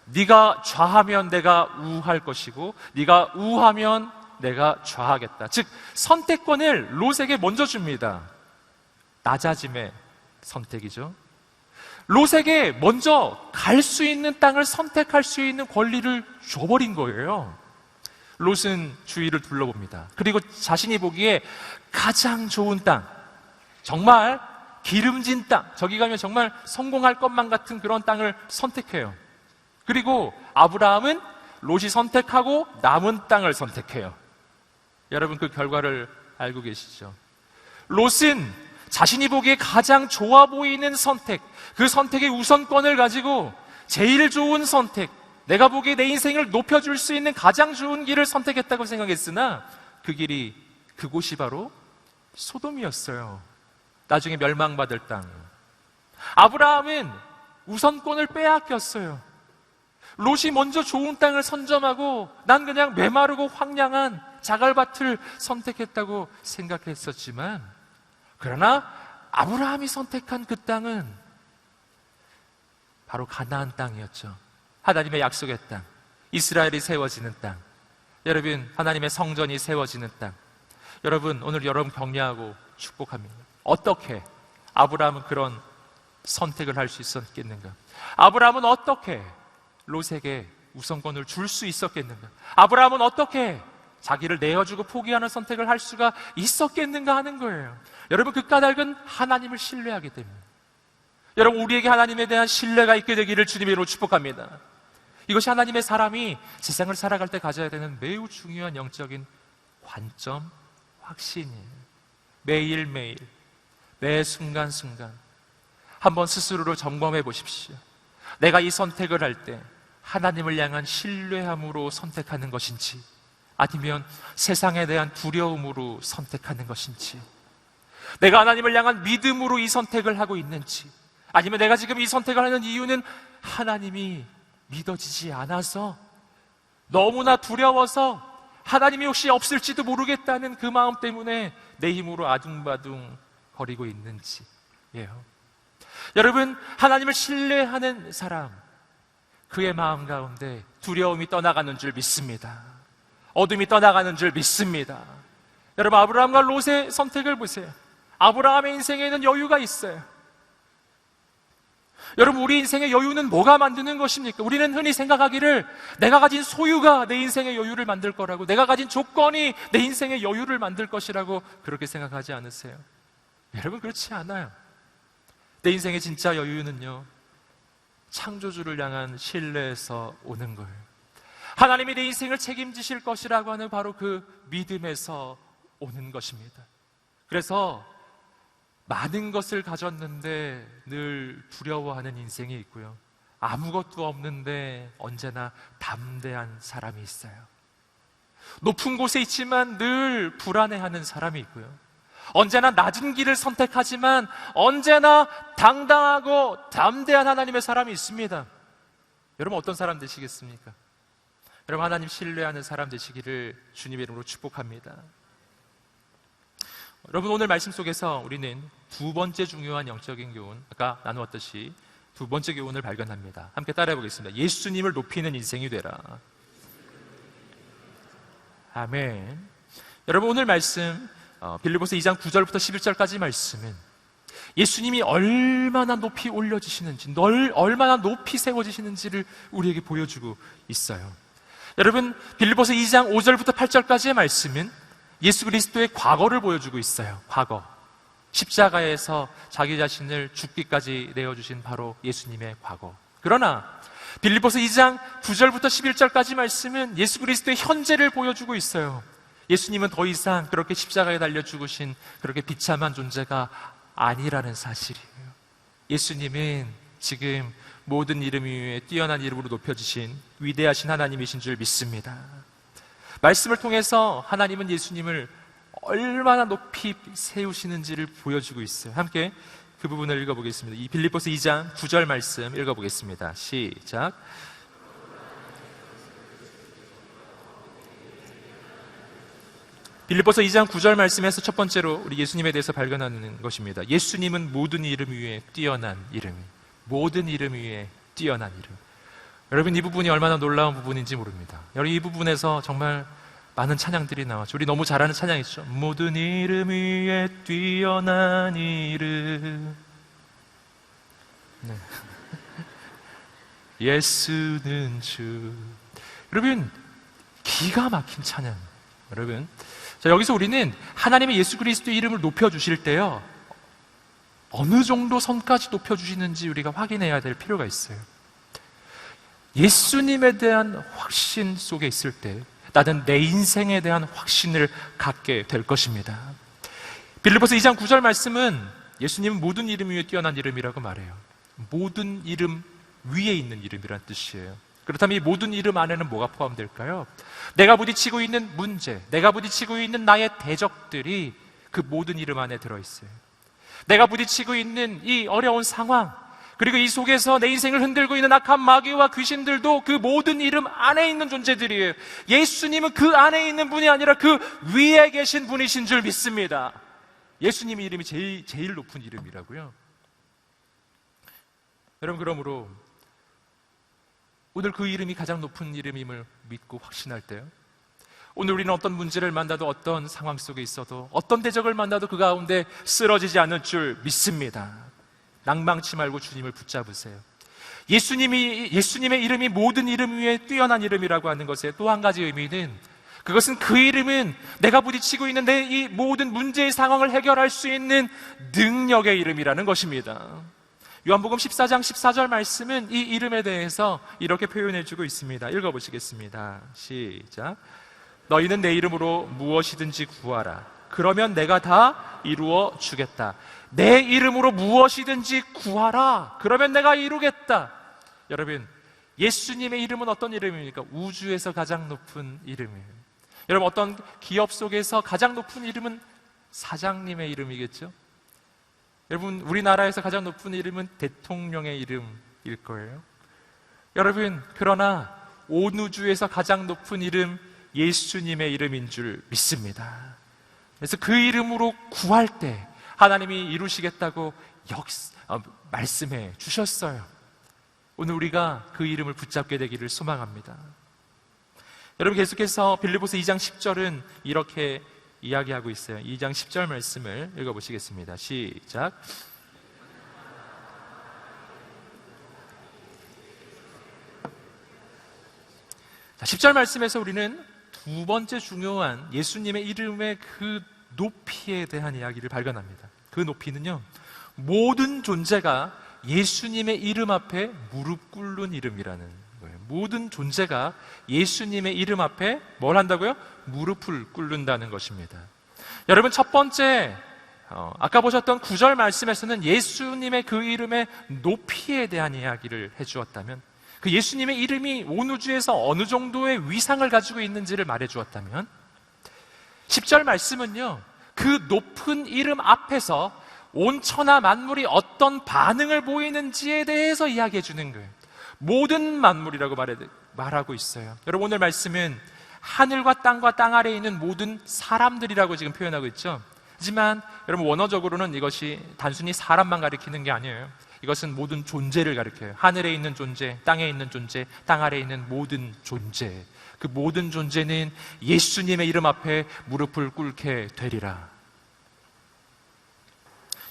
네가 좌하면 내가 우할 것이고 네가 우하면 내가 좌하겠다. 즉, 선택권을 롯에게 먼저 줍니다. 낮아짐의 선택이죠. 롯에게 먼저 갈 수 있는 땅을 선택할 수 있는 권리를 줘버린 거예요. 롯은 주위를 둘러봅니다. 그리고 자신이 보기에 가장 좋은 땅, 정말 기름진 땅, 저기 가면 정말 성공할 것만 같은 그런 땅을 선택해요. 그리고 아브라함은 롯이 선택하고 남은 땅을 선택해요. 여러분, 그 결과를 알고 계시죠? 롯은 자신이 보기에 가장 좋아 보이는 선택, 그 선택의 우선권을 가지고 제일 좋은 선택, 내가 보기에 내 인생을 높여줄 수 있는 가장 좋은 길을 선택했다고 생각했으나 그곳이 바로 소돔이었어요. 나중에 멸망받을 땅. 아브라함은 우선권을 빼앗겼어요. 롯이 먼저 좋은 땅을 선점하고 난 그냥 메마르고 황량한 자갈밭을 선택했다고 생각했었지만, 그러나 아브라함이 선택한 그 땅은 바로 가나안 땅이었죠. 하나님의 약속의 땅, 이스라엘이 세워지는 땅, 여러분, 하나님의 성전이 세워지는 땅. 여러분, 오늘 여러분 격려하고 축복합니다. 어떻게 아브라함은 그런 선택을 할 수 있었겠는가? 아브라함은 어떻게 롯에게 우선권을 줄 수 있었겠는가? 아브라함은 어떻게 자기를 내어주고 포기하는 선택을 할 수가 있었겠는가 하는 거예요. 여러분, 그 까닭은 하나님을 신뢰하기 때문에. 여러분, 우리에게 하나님에 대한 신뢰가 있게 되기를 주님으로 축복합니다. 이것이 하나님의 사람이 세상을 살아갈 때 가져야 되는 매우 중요한 영적인 관점, 확신이에요. 매일매일, 매 순간순간 한번 스스로를 점검해 보십시오. 내가 이 선택을 할 때 하나님을 향한 신뢰함으로 선택하는 것인지, 아니면 세상에 대한 두려움으로 선택하는 것인지, 내가 하나님을 향한 믿음으로 이 선택을 하고 있는지, 아니면 내가 지금 이 선택을 하는 이유는 하나님이 믿어지지 않아서, 너무나 두려워서, 하나님이 혹시 없을지도 모르겠다는 그 마음 때문에 내 힘으로 아둥바둥 거리고 있는지예요. 여러분, 하나님을 신뢰하는 사람, 그의 마음 가운데 두려움이 떠나가는 줄 믿습니다. 어둠이 떠나가는 줄 믿습니다. 여러분, 아브라함과 롯의 선택을 보세요. 아브라함의 인생에는 여유가 있어요. 여러분, 우리 인생의 여유는 뭐가 만드는 것입니까? 우리는 흔히 생각하기를 내가 가진 소유가 내 인생의 여유를 만들 거라고, 내가 가진 조건이 내 인생의 여유를 만들 것이라고 그렇게 생각하지 않으세요? 여러분, 그렇지 않아요. 내 인생의 진짜 여유는요, 창조주를 향한 신뢰에서 오는 거예요. 하나님이 내 인생을 책임지실 것이라고 하는 바로 그 믿음에서 오는 것입니다. 그래서 많은 것을 가졌는데 늘 두려워하는 인생이 있고요, 아무것도 없는데 언제나 담대한 사람이 있어요. 높은 곳에 있지만 늘 불안해하는 사람이 있고요, 언제나 낮은 길을 선택하지만 언제나 당당하고 담대한 하나님의 사람이 있습니다. 여러분, 어떤 사람 되시겠습니까? 여러분, 하나님 신뢰하는 사람 되시기를 주님의 이름으로 축복합니다. 여러분, 오늘 말씀 속에서 우리는 두 번째 중요한 영적인 교훈, 아까 나누었듯이 두 번째 교훈을 발견합니다. 함께 따라해 보겠습니다. 예수님을 높이는 인생이 되라. 아멘. 여러분, 오늘 말씀 빌립보서 2장 9절부터 11절까지 말씀은 예수님이 얼마나 높이 올려지시는지, 얼마나 높이 세워지시는지를 우리에게 보여주고 있어요. 여러분, 빌립보서 2장 5절부터 8절까지의 말씀은 예수 그리스도의 과거를 보여주고 있어요. 과거. 십자가에서 자기 자신을 죽기까지 내어주신 바로 예수님의 과거. 그러나 빌립보서 2장 9절부터 11절까지 말씀은 예수 그리스도의 현재를 보여주고 있어요. 예수님은 더 이상 그렇게 십자가에 달려 죽으신 그렇게 비참한 존재가 아니라는 사실이에요. 예수님은 지금 모든 이름 위에 뛰어난 이름으로 높여주신 위대하신 하나님이신 줄 믿습니다. 말씀을 통해서 하나님은 예수님을 얼마나 높이 세우시는지를 보여주고 있어요. 함께 그 부분을 읽어보겠습니다. 이 빌립보서 2장 9절 말씀 읽어보겠습니다. 시작. 빌립보서 2장 9절 말씀에서 첫 번째로 우리 예수님에 대해서 발견하는 것입니다. 예수님은 모든 이름 위에 뛰어난 이름, 모든 이름 위에 뛰어난 이름. 여러분, 이 부분이 얼마나 놀라운 부분인지 모릅니다. 여러분, 이 부분에서 정말 많은 찬양들이 나왔죠. 우리 너무 잘 아는 찬양이죠. 모든 이름 위에 뛰어난 이름. 네. 예수는 주. 여러분, 기가 막힌 찬양. 여러분, 자, 여기서 우리는 하나님의 예수 그리스도의 이름을 높여주실 때요, 어느 정도 선까지 높여주시는지 우리가 확인해야 될 필요가 있어요. 예수님에 대한 확신 속에 있을 때 나는 내 인생에 대한 확신을 갖게 될 것입니다. 빌립보서 2장 9절 말씀은 예수님은 모든 이름 위에 뛰어난 이름이라고 말해요. 모든 이름 위에 있는 이름이란 뜻이에요. 그렇다면 이 모든 이름 안에는 뭐가 포함될까요? 내가 부딪히고 있는 문제, 내가 부딪히고 있는 나의 대적들이 그 모든 이름 안에 들어있어요. 내가 부딪히고 있는 이 어려운 상황, 그리고 이 속에서 내 인생을 흔들고 있는 악한 마귀와 귀신들도 그 모든 이름 안에 있는 존재들이에요. 예수님은 그 안에 있는 분이 아니라 그 위에 계신 분이신 줄 믿습니다. 예수님의 이름이 제일 높은 이름이라고요. 여러분, 그러므로 오늘 그 이름이 가장 높은 이름임을 믿고 확신할 때요, 오늘 우리는 어떤 문제를 만나도, 어떤 상황 속에 있어도, 어떤 대적을 만나도 그 가운데 쓰러지지 않을 줄 믿습니다. 낭망치 말고 주님을 붙잡으세요. 예수님의 이름이 모든 이름 위에 뛰어난 이름이라고 하는 것의 또 한 가지 의미는, 그것은 그 이름은 내가 부딪히고 있는 내 이 모든 문제의 상황을 해결할 수 있는 능력의 이름이라는 것입니다. 요한복음 14장 14절 말씀은 이 이름에 대해서 이렇게 표현해주고 있습니다. 읽어보시겠습니다. 시작. 너희는 내 이름으로 무엇이든지 구하라. 그러면 내가 다 이루어 주겠다. 내 이름으로 무엇이든지 구하라. 그러면 내가 이루겠다. 여러분, 예수님의 이름은 어떤 이름입니까? 우주에서 가장 높은 이름이에요. 여러분, 어떤 기업 속에서 가장 높은 이름은 사장님의 이름이겠죠? 여러분, 우리나라에서 가장 높은 이름은 대통령의 이름일 거예요. 여러분, 그러나 온 우주에서 가장 높은 이름 예수님의 이름인 줄 믿습니다. 그래서 그 이름으로 구할 때 하나님이 이루시겠다고 말씀해 주셨어요. 오늘 우리가 그 이름을 붙잡게 되기를 소망합니다. 여러분, 계속해서 빌립보서 2장 10절은 이렇게 이야기하고 있어요. 2장 10절 말씀을 읽어보시겠습니다. 시작. 자, 10절 말씀에서 우리는 두 번째 중요한 예수님의 이름의 그 높이에 대한 이야기를 발견합니다. 그 높이는요, 모든 존재가 예수님의 이름 앞에 무릎 꿇는 이름이라는 거예요. 모든 존재가 예수님의 이름 앞에 뭘 한다고요? 무릎을 꿇는다는 것입니다. 여러분, 첫 번째 아까 보셨던 9절 말씀에서는 예수님의 그 이름의 높이에 대한 이야기를 해주었다면, 그 예수님의 이름이 온 우주에서 어느 정도의 위상을 가지고 있는지를 말해주었다면, 10절 말씀은요, 그 높은 이름 앞에서 온 천하 만물이 어떤 반응을 보이는지에 대해서 이야기해 주는 거예요. 모든 만물이라고 말하고 있어요. 여러분, 오늘 말씀은 하늘과 땅 아래에 있는 모든 사람들이라고 지금 표현하고 있죠. 하지만 여러분, 원어적으로는 이것이 단순히 사람만 가리키는 게 아니에요. 이것은 모든 존재를 가리켜요. 하늘에 있는 존재, 땅에 있는 존재, 땅 아래에 있는 모든 존재. 그 모든 존재는 예수님의 이름 앞에 무릎을 꿇게 되리라.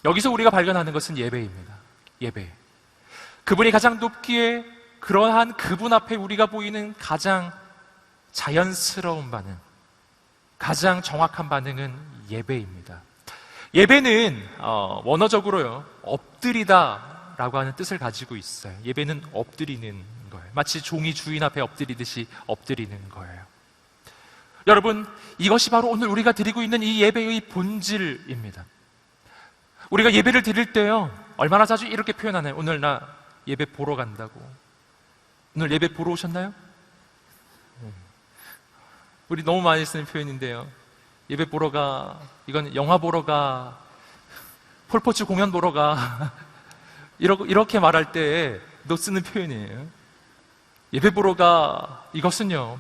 여기서 우리가 발견하는 것은 예배입니다. 예배. 그분이 가장 높기에 그러한 그분 앞에 우리가 보이는 가장 자연스러운 반응, 가장 정확한 반응은 예배입니다. 예배는 원어적으로요, 엎드리다 라고 하는 뜻을 가지고 있어요. 예배는 엎드리는 거예요. 마치 종이 주인 앞에 엎드리듯이 엎드리는 거예요. 여러분, 이것이 바로 오늘 우리가 드리고 있는 이 예배의 본질입니다. 우리가 예배를 드릴 때요, 얼마나 자주 이렇게 표현하나요? 오늘 나 예배 보러 간다고. 오늘 예배 보러 오셨나요? 우리 너무 많이 쓰는 표현인데요. 예배 보러 가, 이건 영화 보러 가, 폴포츠 공연 보러 가, 이렇게 말할 때 너 쓰는 표현이에요. 예배 보러 가, 이것은요,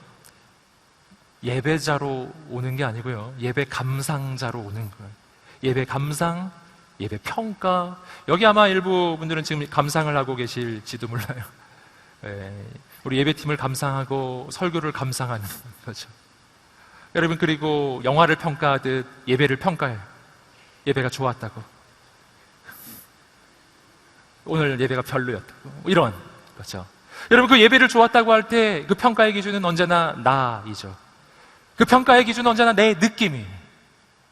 예배자로 오는 게 아니고요, 예배 감상자로 오는 거예요. 예배 감상, 예배 평가. 여기 아마 일부 분들은 지금 감상을 하고 계실지도 몰라요. 우리 예배팀을 감상하고 설교를 감상하는 거죠. 여러분, 그리고 영화를 평가하듯 예배를 평가해요. 예배가 좋았다고, 오늘 예배가 별로였다고, 이런 거죠. 여러분, 그 예배를 좋았다고 할 때 그 평가의 기준은 언제나 나이죠. 그 평가의 기준은 언제나 내 느낌이,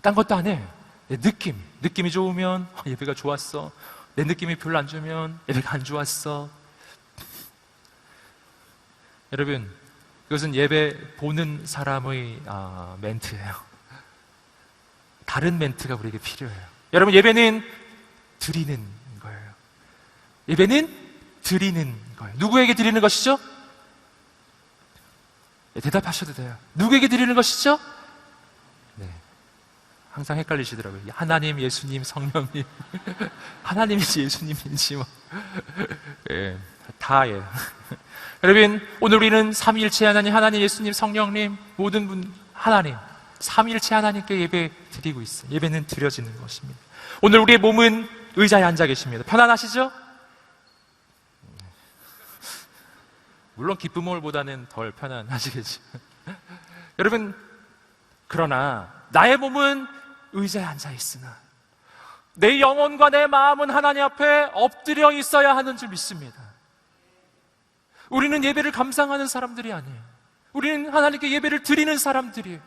딴 것도 아니에요. 내 느낌이 좋으면 예배가 좋았어. 내 느낌이 별로 안 좋으면 예배가 안 좋았어. 여러분, 이것은 예배 보는 사람의 멘트예요. 다른 멘트가 우리에게 필요해요. 여러분, 예배는 드리는 거예요. 예배는 드리는 거예요. 누구에게 드리는 것이죠? 대답하셔도 돼요. 누구에게 드리는 것이죠? 네. 항상 헷갈리시더라고요. 하나님, 예수님, 성령님. 하나님인지 예수님인지 뭐. 예, 다예요. 여러분, 오늘 우리는 삼위일체 하나님, 예수님, 성령님, 모든 분 하나님, 삼위일체 하나님께 예배 드리고 있어요. 예배는 드려지는 것입니다. 오늘 우리의 몸은 의자에 앉아 계십니다. 편안하시죠? 물론 기쁨홀보다는 덜 편안하시겠죠. 여러분, 그러나 나의 몸은 의자에 앉아 있으나 내 영혼과 내 마음은 하나님 앞에 엎드려 있어야 하는 줄 믿습니다. 우리는 예배를 감상하는 사람들이 아니에요. 우리는 하나님께 예배를 드리는 사람들이에요.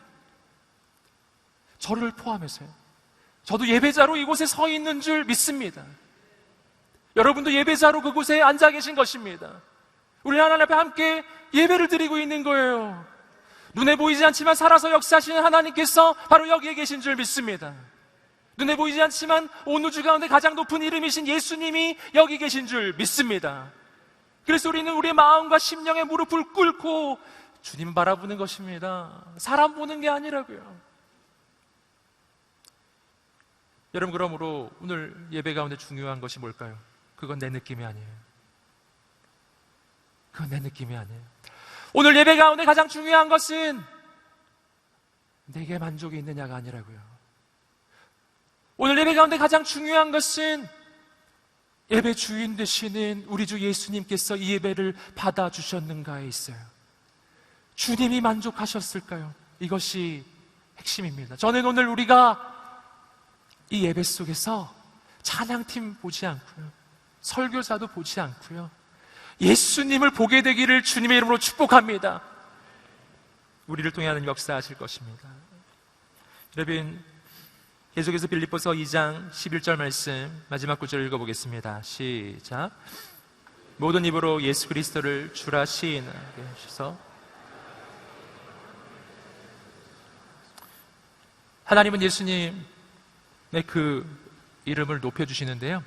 저를 포함해서요. 저도 예배자로 이곳에 서 있는 줄 믿습니다. 여러분도 예배자로 그곳에 앉아 계신 것입니다. 우리 하나님 앞에 함께 예배를 드리고 있는 거예요. 눈에 보이지 않지만 살아서 역사하시는 하나님께서 바로 여기에 계신 줄 믿습니다. 눈에 보이지 않지만 온 우주 가운데 가장 높은 이름이신 예수님이 여기 계신 줄 믿습니다. 그래서 우리는 우리의 마음과 심령의 무릎을 꿇고 주님 바라보는 것입니다. 사람 보는 게 아니라고요. 여러분, 그러므로 오늘 예배 가운데 중요한 것이 뭘까요? 그건 내 느낌이 아니에요. 그건 내 느낌이 아니에요. 오늘 예배 가운데 가장 중요한 것은 내게 만족이 있느냐가 아니라고요. 오늘 예배 가운데 가장 중요한 것은 예배 주인 되시는 우리 주 예수님께서 이 예배를 받아주셨는가에 있어요. 주님이 만족하셨을까요? 이것이 핵심입니다. 저는 오늘 우리가 이 예배 속에서 찬양팀 보지 않고요, 설교자도 보지 않고요, 예수님을 보게 되기를 주님의 이름으로 축복합니다. 우리를 통해 하는 역사하실 것입니다. 여러분, 계속해서 빌립보서 2장 11절 말씀 마지막 구절을 읽어보겠습니다. 시작. 모든 입으로 예수 그리스도를 주라 시인하게 하셔서. 하나님은 예수님의 그 이름을 높여주시는데요,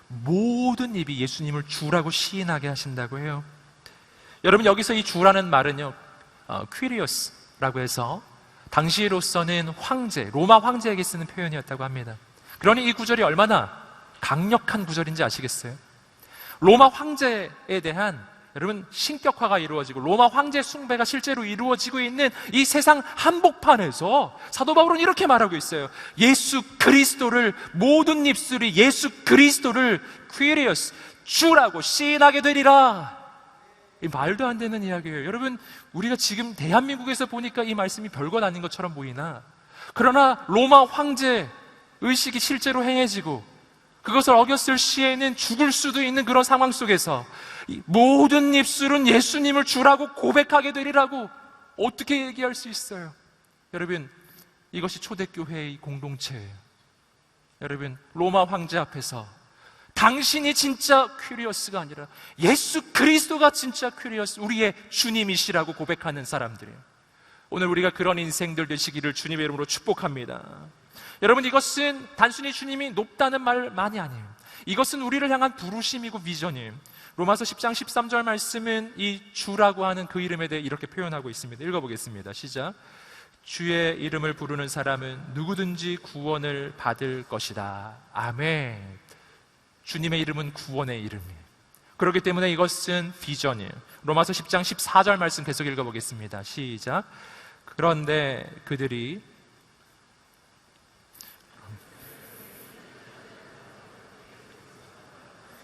모든 입이 예수님을 주라고 시인하게 하신다고 해요. 여러분, 여기서 이 주라는 말은요, 퀴리오스라고 해서 당시로서는 황제, 로마 황제에게 쓰는 표현이었다고 합니다. 그러니 이 구절이 얼마나 강력한 구절인지 아시겠어요? 로마 황제에 대한, 여러분, 신격화가 이루어지고 로마 황제 숭배가 실제로 이루어지고 있는 이 세상 한복판에서 사도 바울은 이렇게 말하고 있어요. 예수 그리스도를, 모든 입술이 예수 그리스도를 퀴리오스, 주라고 시인하게 되리라. 이 말도 안 되는 이야기예요. 여러분, 우리가 지금 대한민국에서 보니까 이 말씀이 별것 아닌 것처럼 보이나, 그러나 로마 황제 의식이 실제로 행해지고 그것을 어겼을 시에는 죽을 수도 있는 그런 상황 속에서 모든 입술은 예수님을 주라고 고백하게 되리라고 어떻게 얘기할 수 있어요? 여러분, 이것이 초대교회의 공동체예요. 여러분, 로마 황제 앞에서 당신이 진짜 퀴리오스가 아니라 예수 그리스도가 진짜 퀴리오스, 우리의 주님이시라고 고백하는 사람들이에요. 오늘 우리가 그런 인생들 되시기를 주님의 이름으로 축복합니다. 여러분, 이것은 단순히 주님이 높다는 말만이 아니에요. 이것은 우리를 향한 부르심이고 비전이에요. 로마서 10장 13절 말씀은 이 주라고 하는 그 이름에 대해 이렇게 표현하고 있습니다. 읽어보겠습니다. 시작. 주의 이름을 부르는 사람은 누구든지 구원을 받을 것이다. 아멘. 주님의 이름은 구원의 이름이에요. 그렇기 때문에 이것은 비전이에요. 로마서 10장 14절 말씀 계속 읽어보겠습니다. 시작. 그런데 그들이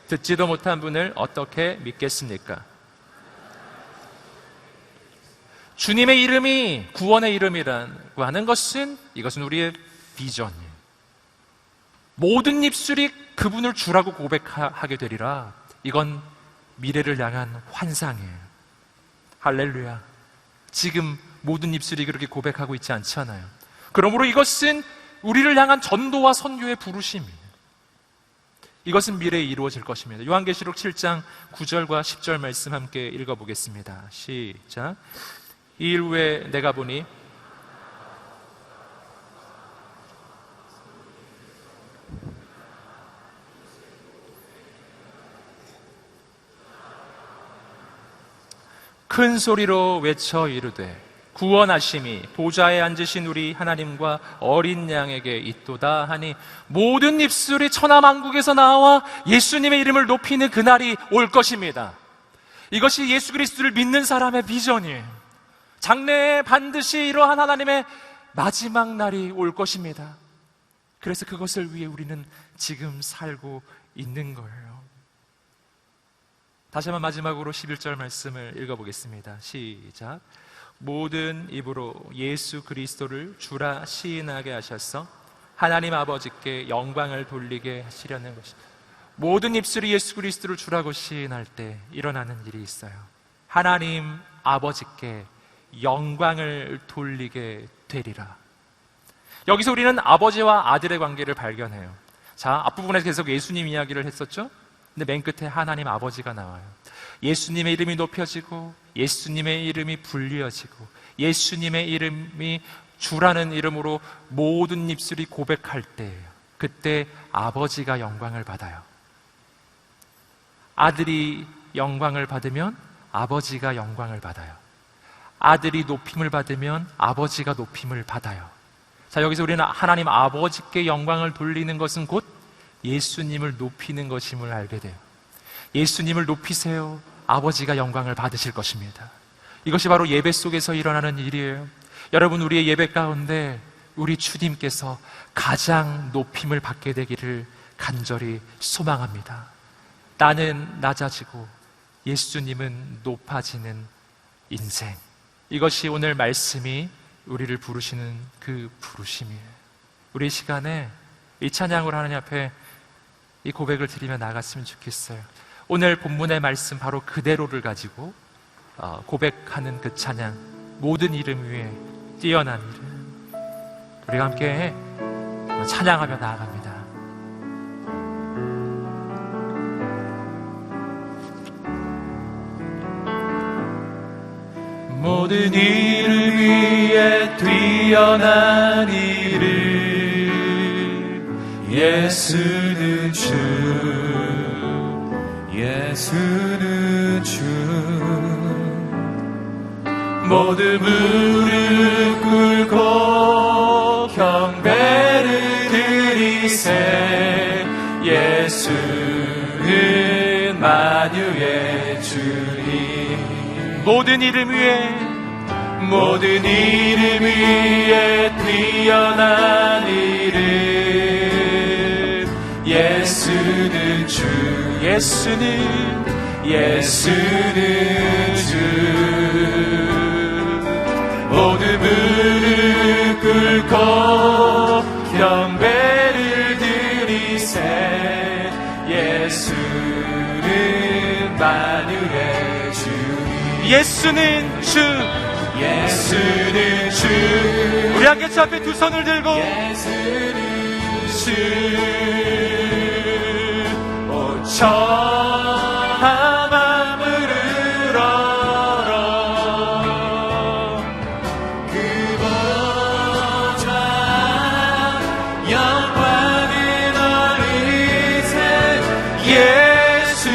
듣지도 못한 분을 어떻게 믿겠습니까? 주님의 이름이 구원의 이름이라고 하는 것은, 이것은 우리의 비전이에요. 모든 입술이 그분을 주라고 고백하게 되리라. 이건 미래를 향한 환상이에요. 할렐루야. 지금 모든 입술이 그렇게 고백하고 있지 않잖아요. 그러므로 이것은 우리를 향한 전도와 선교의 부르심이에요. 이것은 미래에 이루어질 것입니다. 요한계시록 7장 9절과 10절 말씀 함께 읽어보겠습니다. 시작. 이 일 후에 내가 보니 큰 소리로 외쳐 이르되 구원하심이 보좌에 앉으신 우리 하나님과 어린 양에게 있도다 하니 모든 입술이 천하만국에서 나와 예수님의 이름을 높이는 그날이 올 것입니다. 이것이 예수 그리스도를 믿는 사람의 비전이에요. 장래에 반드시 이러한 하나님의 마지막 날이 올 것입니다. 그래서 그것을 위해 우리는 지금 살고 있는 거예요. 다시 한번 마지막으로 11절 말씀을 읽어보겠습니다. 시작. 모든 입으로 예수 그리스도를 주라 시인하게 하셔서 하나님 아버지께 영광을 돌리게 하시려는 것입니다. 모든 입술이 예수 그리스도를 주라고 시인할 때 일어나는 일이 있어요. 하나님 아버지께 영광을 돌리게 되리라. 여기서 우리는 아버지와 아들의 관계를 발견해요. 자, 앞부분에서 계속 예수님 이야기를 했었죠? 근데 맨 끝에 하나님 아버지가 나와요. 예수님의 이름이 높여지고 예수님의 이름이 불리어지고 예수님의 이름이 주라는 이름으로 모든 입술이 고백할 때예요. 그때 아버지가 영광을 받아요. 아들이 영광을 받으면 아버지가 영광을 받아요. 아들이 높임을 받으면 아버지가 높임을 받아요. 자, 여기서 우리는 하나님 아버지께 영광을 돌리는 것은 곧 예수님을 높이는 것임을 알게 돼요. 예수님을 높이세요. 아버지가 영광을 받으실 것입니다. 이것이 바로 예배 속에서 일어나는 일이에요. 여러분, 우리의 예배 가운데 우리 주님께서 가장 높임을 받게 되기를 간절히 소망합니다. 나는 낮아지고 예수님은 높아지는 인생. 이것이 오늘 말씀이 우리를 부르시는 그 부르심이에요. 우리 시간에 이 찬양으로 하나님 앞에 이 고백을 드리며 나갔으면 좋겠어요. 오늘 본문의 말씀 바로 그대로를 가지고 고백하는 그 찬양, 모든 이름 위에 뛰어난 이름, 우리가 함께 찬양하며 나아갑니다. 모든 이름 위에 뛰어난 이름, 예수는 주, 예수는 주. 모든 무릎 꿇고 경배를 드리세. 예수는 만유의 주님. 모든 이름 위에, 모든 이름 위에 뛰어난 이름, 예수는 주, 예수는 주. 모든 무릎 꿇고 경배를 드리세. 예수는 만유의 주, 예수는 주, 예수는 주. 우리 함께 주 앞에 두 손을 들고 예수는 주. 오 천하 만물을 얼어 그 보좌 영광을 너리세. 예수,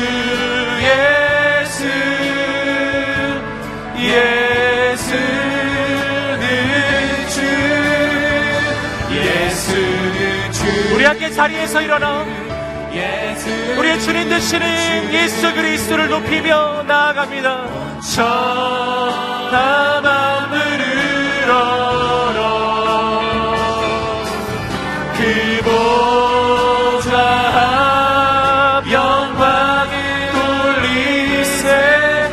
예수는 주. 우리 함께 자리에서 일어나 우리의 주님 되시는 예수 그리스도를 높이며 나아갑니다. 천하 만물을 얼어 그 보좌 영광을 돌리세.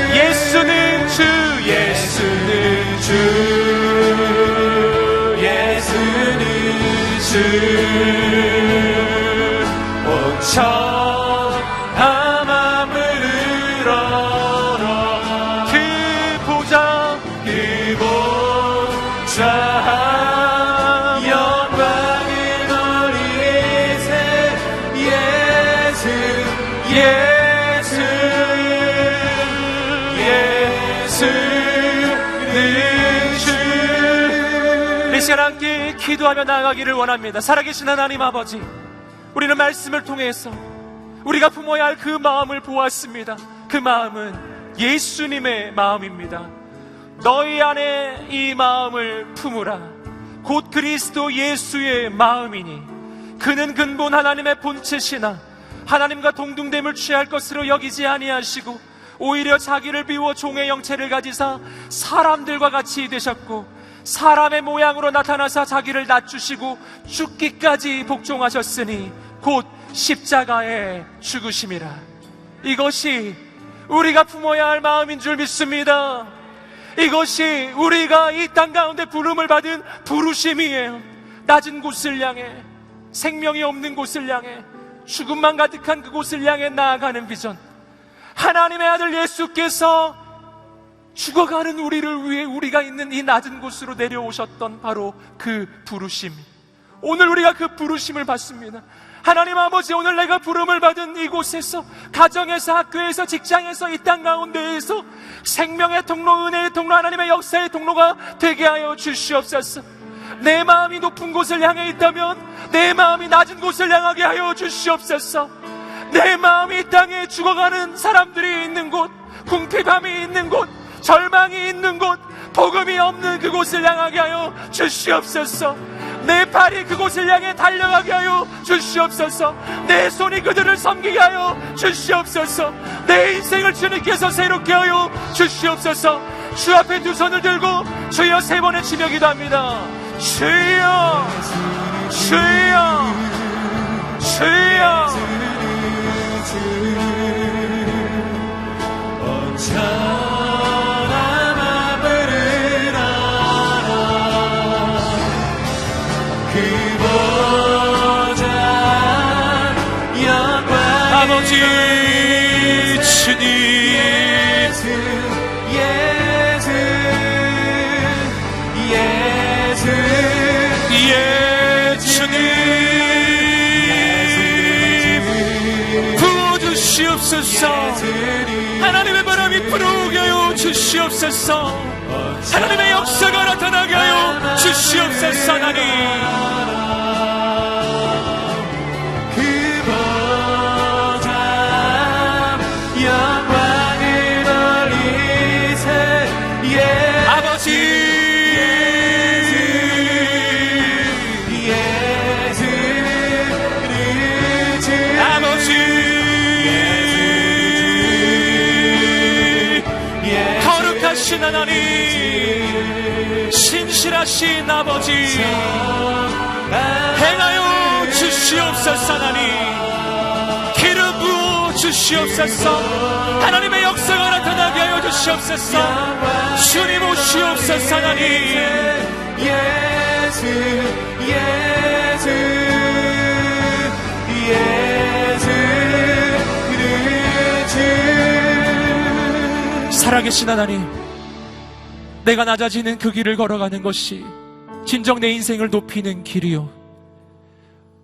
예수는 주, 예수는 주. 오 천하 만물을 얼어 그 보좌 영광을 너리세. 예수는 주. 이 시간 함께 기도하며 나아가기를 원합니다. 살아계신 하나님 아버지, 우리는 말씀을 통해서 우리가 품어야 할 그 마음을 보았습니다. 그 마음은 예수님의 마음입니다. 너희 안에 이 마음을 품으라. 곧 그리스도 예수의 마음이니 그는 근본 하나님의 본체시나 하나님과 동등됨을 취할 것으로 여기지 아니하시고 오히려 자기를 비워 종의 형체를 가지사 사람들과 같이 되셨고 사람의 모양으로 나타나사 자기를 낮추시고 죽기까지 복종하셨으니 곧 십자가에 죽으심이라. 이것이 우리가 품어야 할 마음인 줄 믿습니다. 이것이 우리가 이 땅 가운데 부름을 받은 부르심이에요. 낮은 곳을 향해, 생명이 없는 곳을 향해, 죽음만 가득한 그곳을 향해 나아가는 비전. 하나님의 아들 예수께서 죽어가는 우리를 위해 우리가 있는 이 낮은 곳으로 내려오셨던 바로 그 부르심. 오늘 우리가 그 부르심을 받습니다. 하나님 아버지, 오늘 내가 부름을 받은 이곳에서, 가정에서, 학교에서, 직장에서, 이 땅 가운데에서 생명의 통로, 은혜의 통로, 하나님의 역사의 통로가 되게 하여 주시옵소서. 내 마음이 높은 곳을 향해 있다면 내 마음이 낮은 곳을 향하게 하여 주시옵소서. 내 마음이 이 땅에 죽어가는 사람들이 있는 곳, 궁핍함이 있는 곳, 절망이 있는 곳, 복음이 없는 그곳을 향하게 하여 주시옵소서. 내 발이 그곳을 향해 달려가게 하여 주시옵소서. 내 손이 그들을 섬기게 하여 주시옵소서. 내 인생을 주님께서 새롭게 하여 주시옵소서. 주 앞에 두 손을 들고 주여 3번의 치며 기도합니다. 주여, 주여, 주여. 아버지 주님, 주님 부어주시옵소서. 하나님의 바람이 불어오게 하여 주시옵소서. 하나님의 역사가 나타나게 하여 주시옵소서. 하나님, 거룩하신 하나님, 신실하신 아버지, 행하여 주시옵소서. 하나님, 기름 부어 주시옵소서. 하나님의 역사가 나타나게 하여 주시옵소서. 주님 오시옵소서. 하나님, 예수, 예수, 살아계신 하나님, 내가 낮아지는 그 길을 걸어가는 것이 진정 내 인생을 높이는 길이요,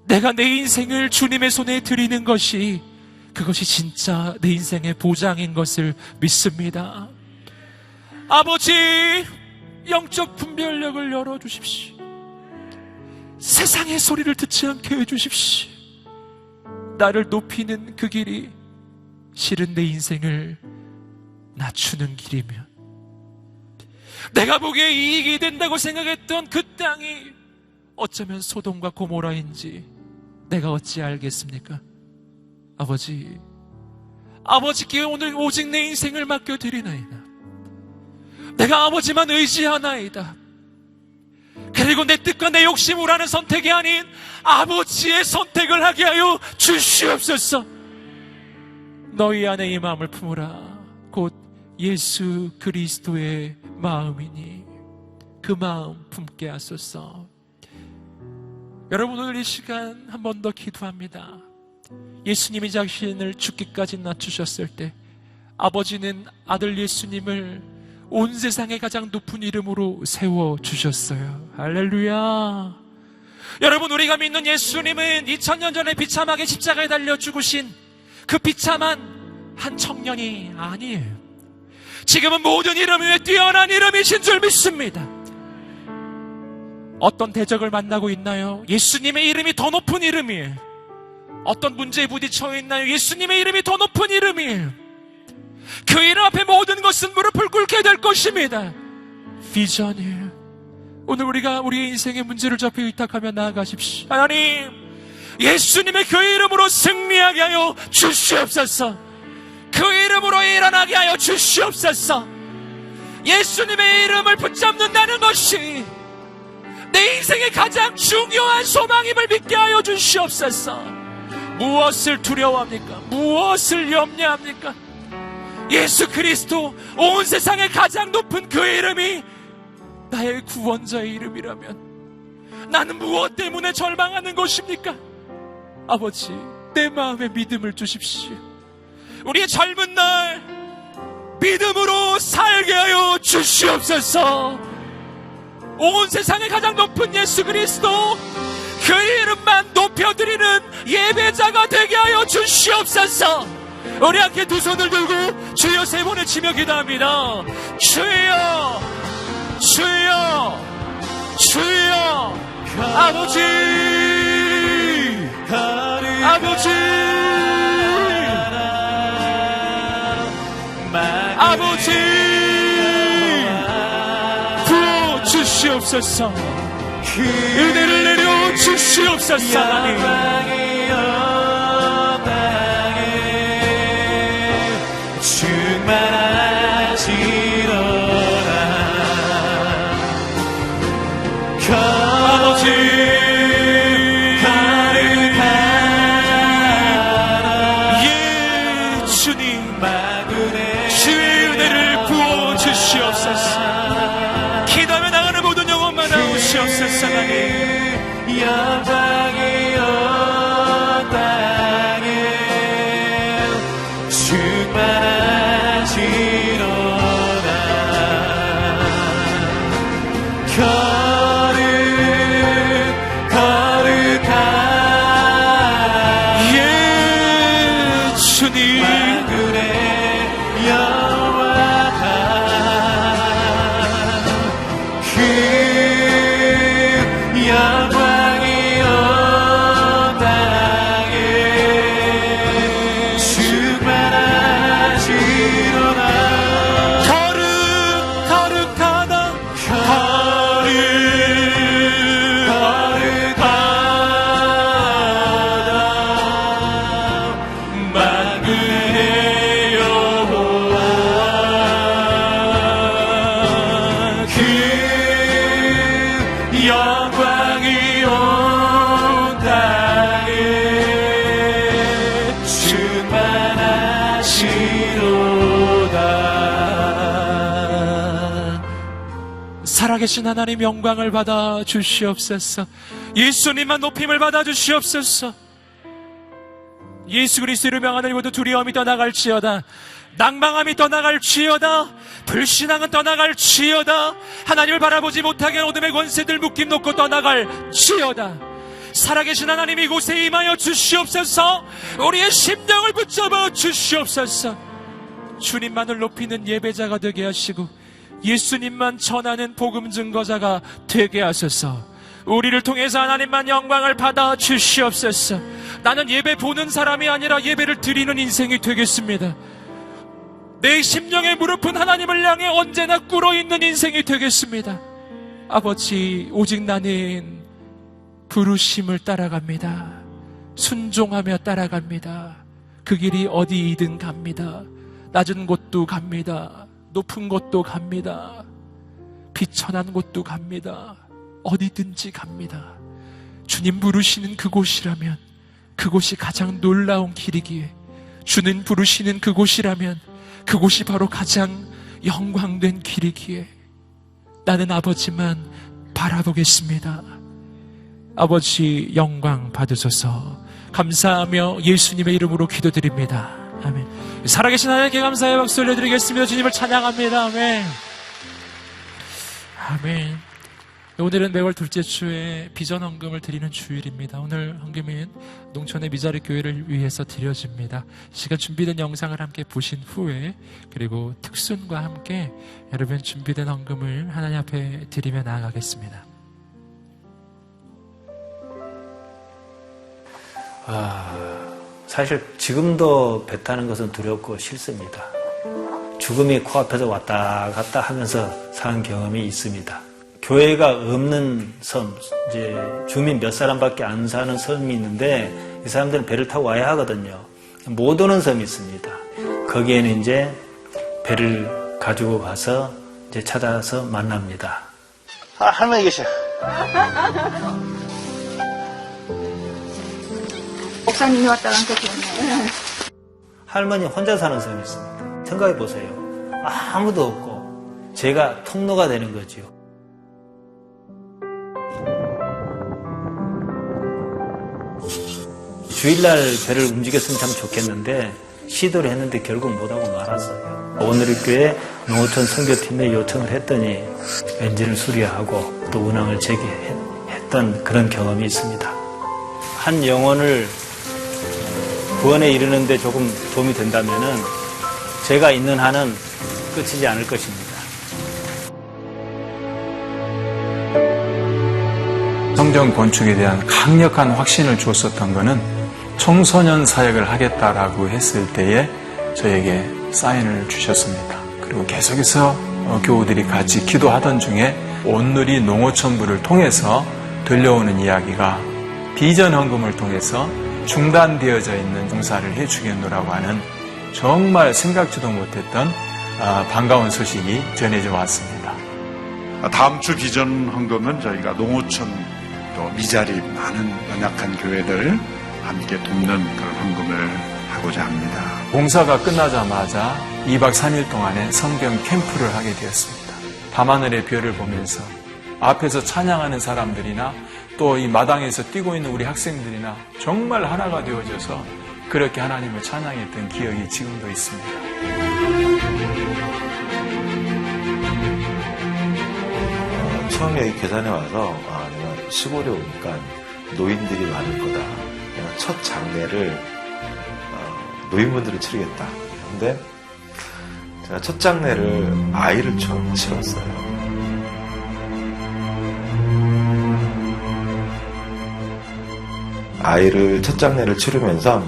내가 내 인생을 주님의 손에 드리는 것이 그것이 진짜 내 인생의 보장인 것을 믿습니다. 아버지, 영적 분별력을 열어주십시오. 세상의 소리를 듣지 않게 해주십시오. 나를 높이는 그 길이 실은 내 인생을 낮추는 길이면, 내가 보기에 이익이 된다고 생각했던 그 땅이 어쩌면 소돔과 고모라인지 내가 어찌 알겠습니까? 아버지께 오늘 오직 내 인생을 맡겨드리나이다. 내가 아버지만 의지하나이다. 그리고 내 뜻과 내 욕심으로 하는 선택이 아닌 아버지의 선택을 하게 하여 주시옵소서. 너희 안에 이 마음을 품으라. 곧 예수 그리스도의 마음이니 그 마음 품게 하소서. 여러분, 오늘 이 시간 한 번 더 기도합니다. 예수님이 자신을 죽기까지 낮추셨을 때 아버지는 아들 예수님을 온 세상의 가장 높은 이름으로 세워주셨어요. 할렐루야. 여러분, 우리가 믿는 예수님은 2000년 전에 비참하게 십자가에 달려 죽으신 그 비참한 한 청년이 아니에요. 지금은 모든 이름 위에 뛰어난 이름이신 줄 믿습니다. 어떤 대적을 만나고 있나요? 예수님의 이름이 더 높은 이름이에요. 어떤 문제에 부딪혀 있나요? 예수님의 이름이 더 높은 이름이에요. 그 이름 앞에 모든 것은 무릎을 꿇게 될 것입니다. 비전이에요. 오늘 우리가 우리의 인생의 문제를 잡혀 의탁하며 나아가십시오. 하나님, 예수님의 그 이름으로 승리하게 하여 주시옵소서. 그 이름으로 일어나게 하여 주시옵소서. 예수님의 이름을 붙잡는다는 것이 내 인생의 가장 중요한 소망임을 믿게 하여 주시옵소서. 무엇을 두려워합니까? 무엇을 염려합니까? 예수 그리스도, 온 세상의 가장 높은 그 이름이 나의 구원자의 이름이라면 나는 무엇 때문에 절망하는 것입니까? 아버지, 내 마음에 믿음을 주십시오. 우리의 젊은 날 믿음으로 살게 하여 주시옵소서. 온 세상의 가장 높은 예수 그리스도, 그 이름만 높여드리는 예배자가 되게 하여 주시옵소서. 우리 함께 두 손을 들고 주여 3번을 치며 기도합니다. 주여, 주여, 주여. 아버지, 아버지, 아버지 부어 주시옵소서. 은혜를 내려 주시옵소서. 하나님 아버지 예 주님 주의 은혜를 부어 주시옵소서. 기도하며 나가는 모든 영혼만 나오시옵소서. 하나님 영광이여 땅에 충만하시로다. 주님 여호와가 그 영광이여 땅에 충만하시로다. 거룩하다 영광이 온 땅에 충만하시로다. 살아계신 하나님 영광을 받아 주시옵소서. 예수님만 높임을 받아 주시옵소서. 예수 그리스도를 명하는 이보다 두려움이 떠나갈지어다. 낭망함이 떠나갈지어다. 불신앙은 떠나갈지어다. 하나님을 바라보지 못하게 어둠의 권세들 묶임 놓고 떠나갈지어다. 살아계신 하나님 이곳에 임하여 주시옵소서. 우리의 심령을 붙잡아 주시옵소서. 주님만을 높이는 예배자가 되게 하시고 예수님만 전하는 복음 증거자가 되게 하소서. 우리를 통해서 하나님만 영광을 받아 주시옵소서. 나는 예배 보는 사람이 아니라 예배를 드리는 인생이 되겠습니다. 내 심령의 무릎은 하나님을 향해 언제나 꿇어있는 인생이 되겠습니다. 아버지, 오직 나는 부르심을 따라갑니다. 순종하며 따라갑니다. 그 길이 어디이든 갑니다. 낮은 곳도 갑니다. 높은 곳도 갑니다. 비천한 곳도 갑니다. 어디든지 갑니다. 주님 부르시는 그곳이라면 그곳이 가장 놀라운 길이기에, 주님 부르시는 그곳이라면 그곳이 바로 가장 영광된 길이기에 나는 아버지만 바라보겠습니다. 아버지 영광 받으소서. 감사하며 예수님의 이름으로 기도드립니다. 아멘. 살아계신 하나님께 감사의 박수 올려드리겠습니다. 주님을 찬양합니다. 아멘. 아멘. 오늘은 매월 둘째 주에 비전 헌금을 드리는 주일입니다. 오늘 헌금은 농촌의 미자리 교회를 위해서 드려집니다. 시간 준비된 영상을 함께 보신 후에, 그리고 특순과 함께 여러분 준비된 헌금을 하나님 앞에 드리며 나아가겠습니다. 사실 지금도 배 타는 것은 두렵고 싫습니다. 죽음이 코앞에서 왔다 갔다 하면서 산 경험이 있습니다. 교회가 없는 섬, 이제 주민 몇 사람밖에 안 사는 섬이 있는데 이 사람들은 배를 타고 와야 하거든요. 못 오는 섬이 있습니다. 거기에는 이제 배를 가지고 가서 이제 찾아서 만납니다. 할머니 계셔. 목사님이 왔다 가니까 좋네. 할머니 혼자 사는 섬이 있습니다. 생각해 보세요. 아무도 없고 제가 통로가 되는 거죠. 주일날 배를 움직였으면 참 좋겠는데 시도를 했는데 결국 못하고 말았어요. 오늘의 교회 농어촌 선교팀에 요청을 했더니 엔진을 수리하고 또 운항을 재개했던 그런 경험이 있습니다. 한 영혼을 구원에 이르는데 조금 도움이 된다면은 제가 있는 한은 끝이지 않을 것입니다. 성전 건축에 대한 강력한 확신을 줬었던 것은 청소년 사역을 하겠다라고 했을 때에 저에게 사인을 주셨습니다. 그리고 계속해서 교우들이 같이 기도하던 중에 온누리 농어촌부를 통해서 들려오는 이야기가 비전 헌금을 통해서 중단되어져 있는 봉사를 해주겠노라고 하는 정말 생각지도 못했던 반가운 소식이 전해져 왔습니다. 다음 주 비전 헌금은 저희가 농어촌 또 미자리 많은 연약한 교회들 함께 돕는 그런 헌금을 하고자 합니다. 봉사가 끝나자마자 2박 3일 동안의 성경 캠프를 하게 되었습니다. 밤하늘의 별을 보면서 앞에서 찬양하는 사람들이나 또 이 마당에서 뛰고 있는 우리 학생들이나 정말 하나가 되어져서 그렇게 하나님을 찬양했던 기억이 지금도 있습니다. 처음에 여기 계산에 와서 내가 시골에 오니까 노인들이 많을 거다. 내가 첫 장례를 노인분들을 치르겠다. 근데 제가 첫 장례를 아이를 처음 치렀어요. 아이를 첫 장례를 치르면서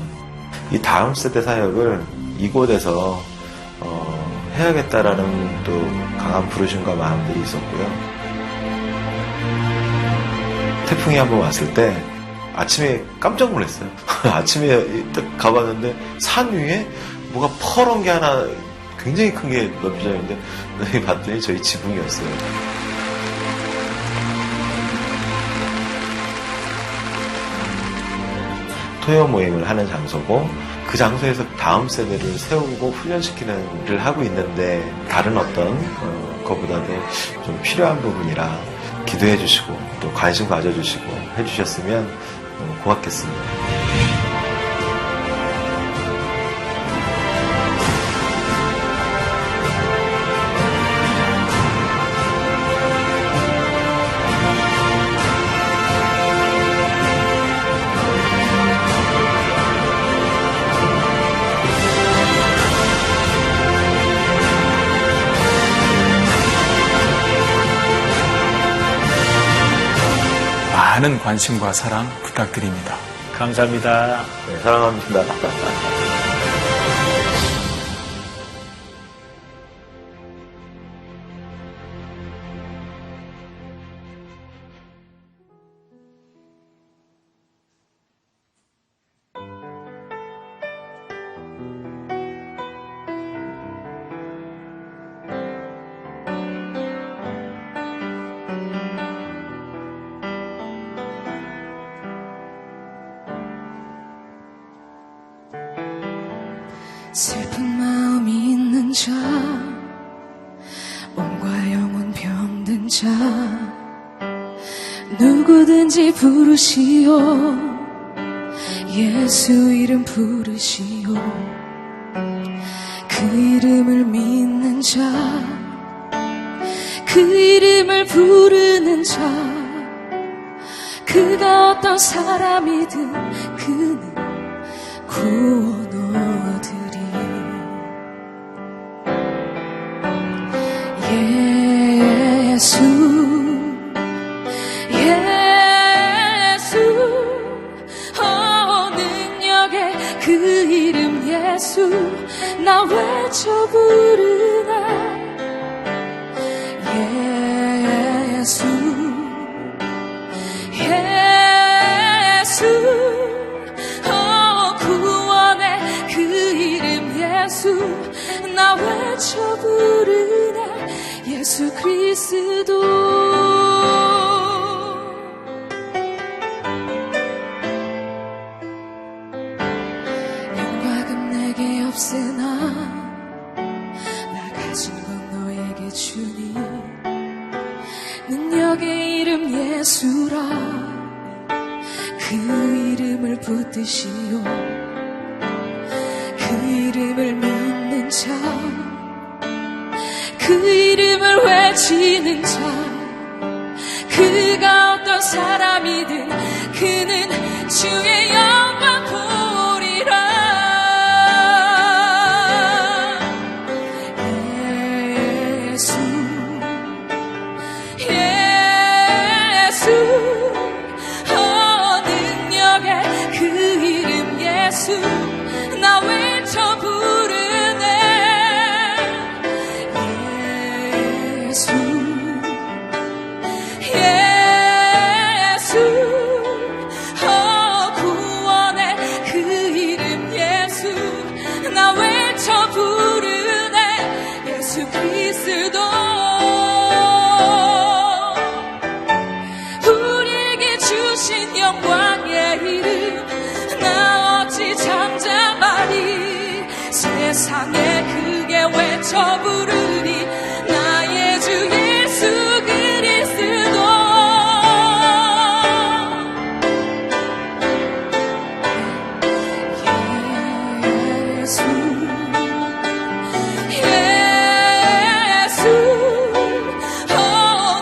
이 다음 세대 사역을 이곳에서 해야겠다라는 또 강한 부르심과 마음들이 있었고요. 태풍이 한번 왔을 때 아침에 깜짝 놀랐어요. 아침에 딱 가봤는데 산 위에 뭐가 퍼런 게 하나 굉장히 큰 게 넓혀져 있는데 봤더니 저희 지붕이었어요. 토요 모임을 하는 장소고 그 장소에서 다음 세대를 세우고 훈련시키는 일을 하고 있는데 다른 어떤 것보다도 좀 필요한 부분이라 기도해 주시고 또 관심 가져주시고 해주셨으면 너무 고맙겠습니다. 많은 관심과 사랑 부탁드립니다. 감사합니다. 네, 사랑합니다. 슬픈 마음이 있는 자, 몸과 영혼 병든 자, 누구든지 부르시오. 예수 이름 부르시오. 그 이름을 믿는 자, 그 이름을 부르는 자, 그가 어떤 사람이든 그는 구원 얻으리. 예수 능력의 그 이름 예수 나 외쳐 부르나. 예수 구원의 그 이름 예수 나 외쳐 부르나. 예수 그리스도 영과 금 내게 없으나 나 가진 건 너에게 주니. 능력의 이름 예수라 그 이름을 붙드시오. 그 이름을 믿는 자, 그 이름을 외치는 자, 그가 어떤 사람이든 그는 주의 영광 보리라. 능력의 그 이름 예수 나 외쳐 부르네. 예수 그리스도 우리에게 주신 영광의 이름 나 어찌 잠잠하리 세상에 크게 외쳐 부르리 나의 주 예수 그리스도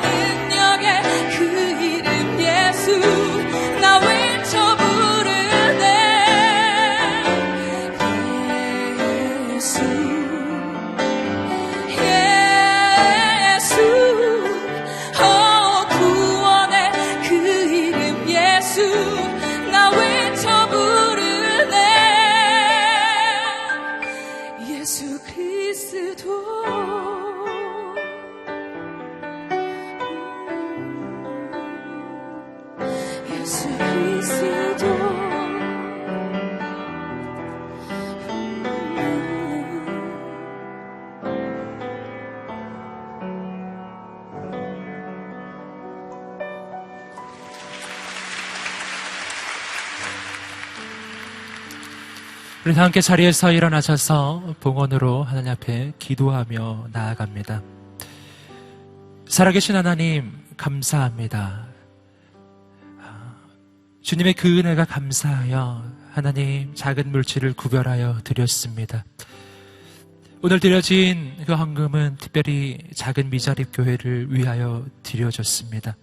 능력의 그 이름 예수 나 외쳐 부르네 예수 구원의 그 이름 예수 나 외쳐 부르네 예수 그리스도 예수 그리스도 우리 다 함께 자리에서 일어나셔서 봉헌으로 하나님 앞에 기도하며 나아갑니다. 살아계신 하나님 감사합니다. 주님의 그 은혜가 감사하여 하나님 작은 물질을 구별하여 드렸습니다. 오늘 드려진 그 헌금은 특별히 작은 미자립 교회를 위하여 드려졌습니다.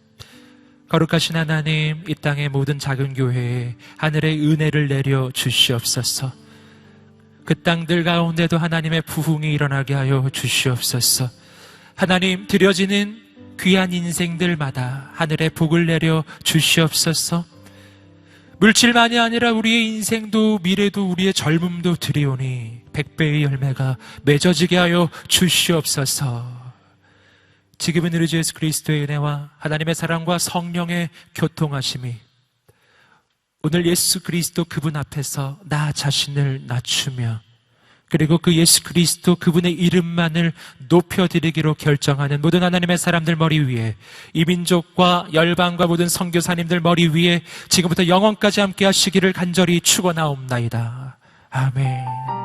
거룩하신 하나님, 이 땅의 모든 작은 교회에 하늘의 은혜를 내려 주시옵소서. 그 땅들 가운데도 하나님의 부흥이 일어나게 하여 주시옵소서. 하나님, 드려지는 귀한 인생들마다 하늘의 복을 내려 주시옵소서. 물질만이 아니라 우리의 인생도 미래도 우리의 젊음도 드리오니 100배의 열매가 맺어지게 하여 주시옵소서. 지금은 우리 주 예수 그리스도의 은혜와 하나님의 사랑과 성령의 교통하심이 오늘 예수 그리스도 그분 앞에서 나 자신을 낮추며 그리고 그 예수 그리스도 그분의 이름만을 높여드리기로 결정하는 모든 하나님의 사람들 머리 위에 이 민족과 열방과 모든 선교사님들 머리 위에 지금부터 영원까지 함께 하시기를 간절히 축원하옵나이다. 아멘.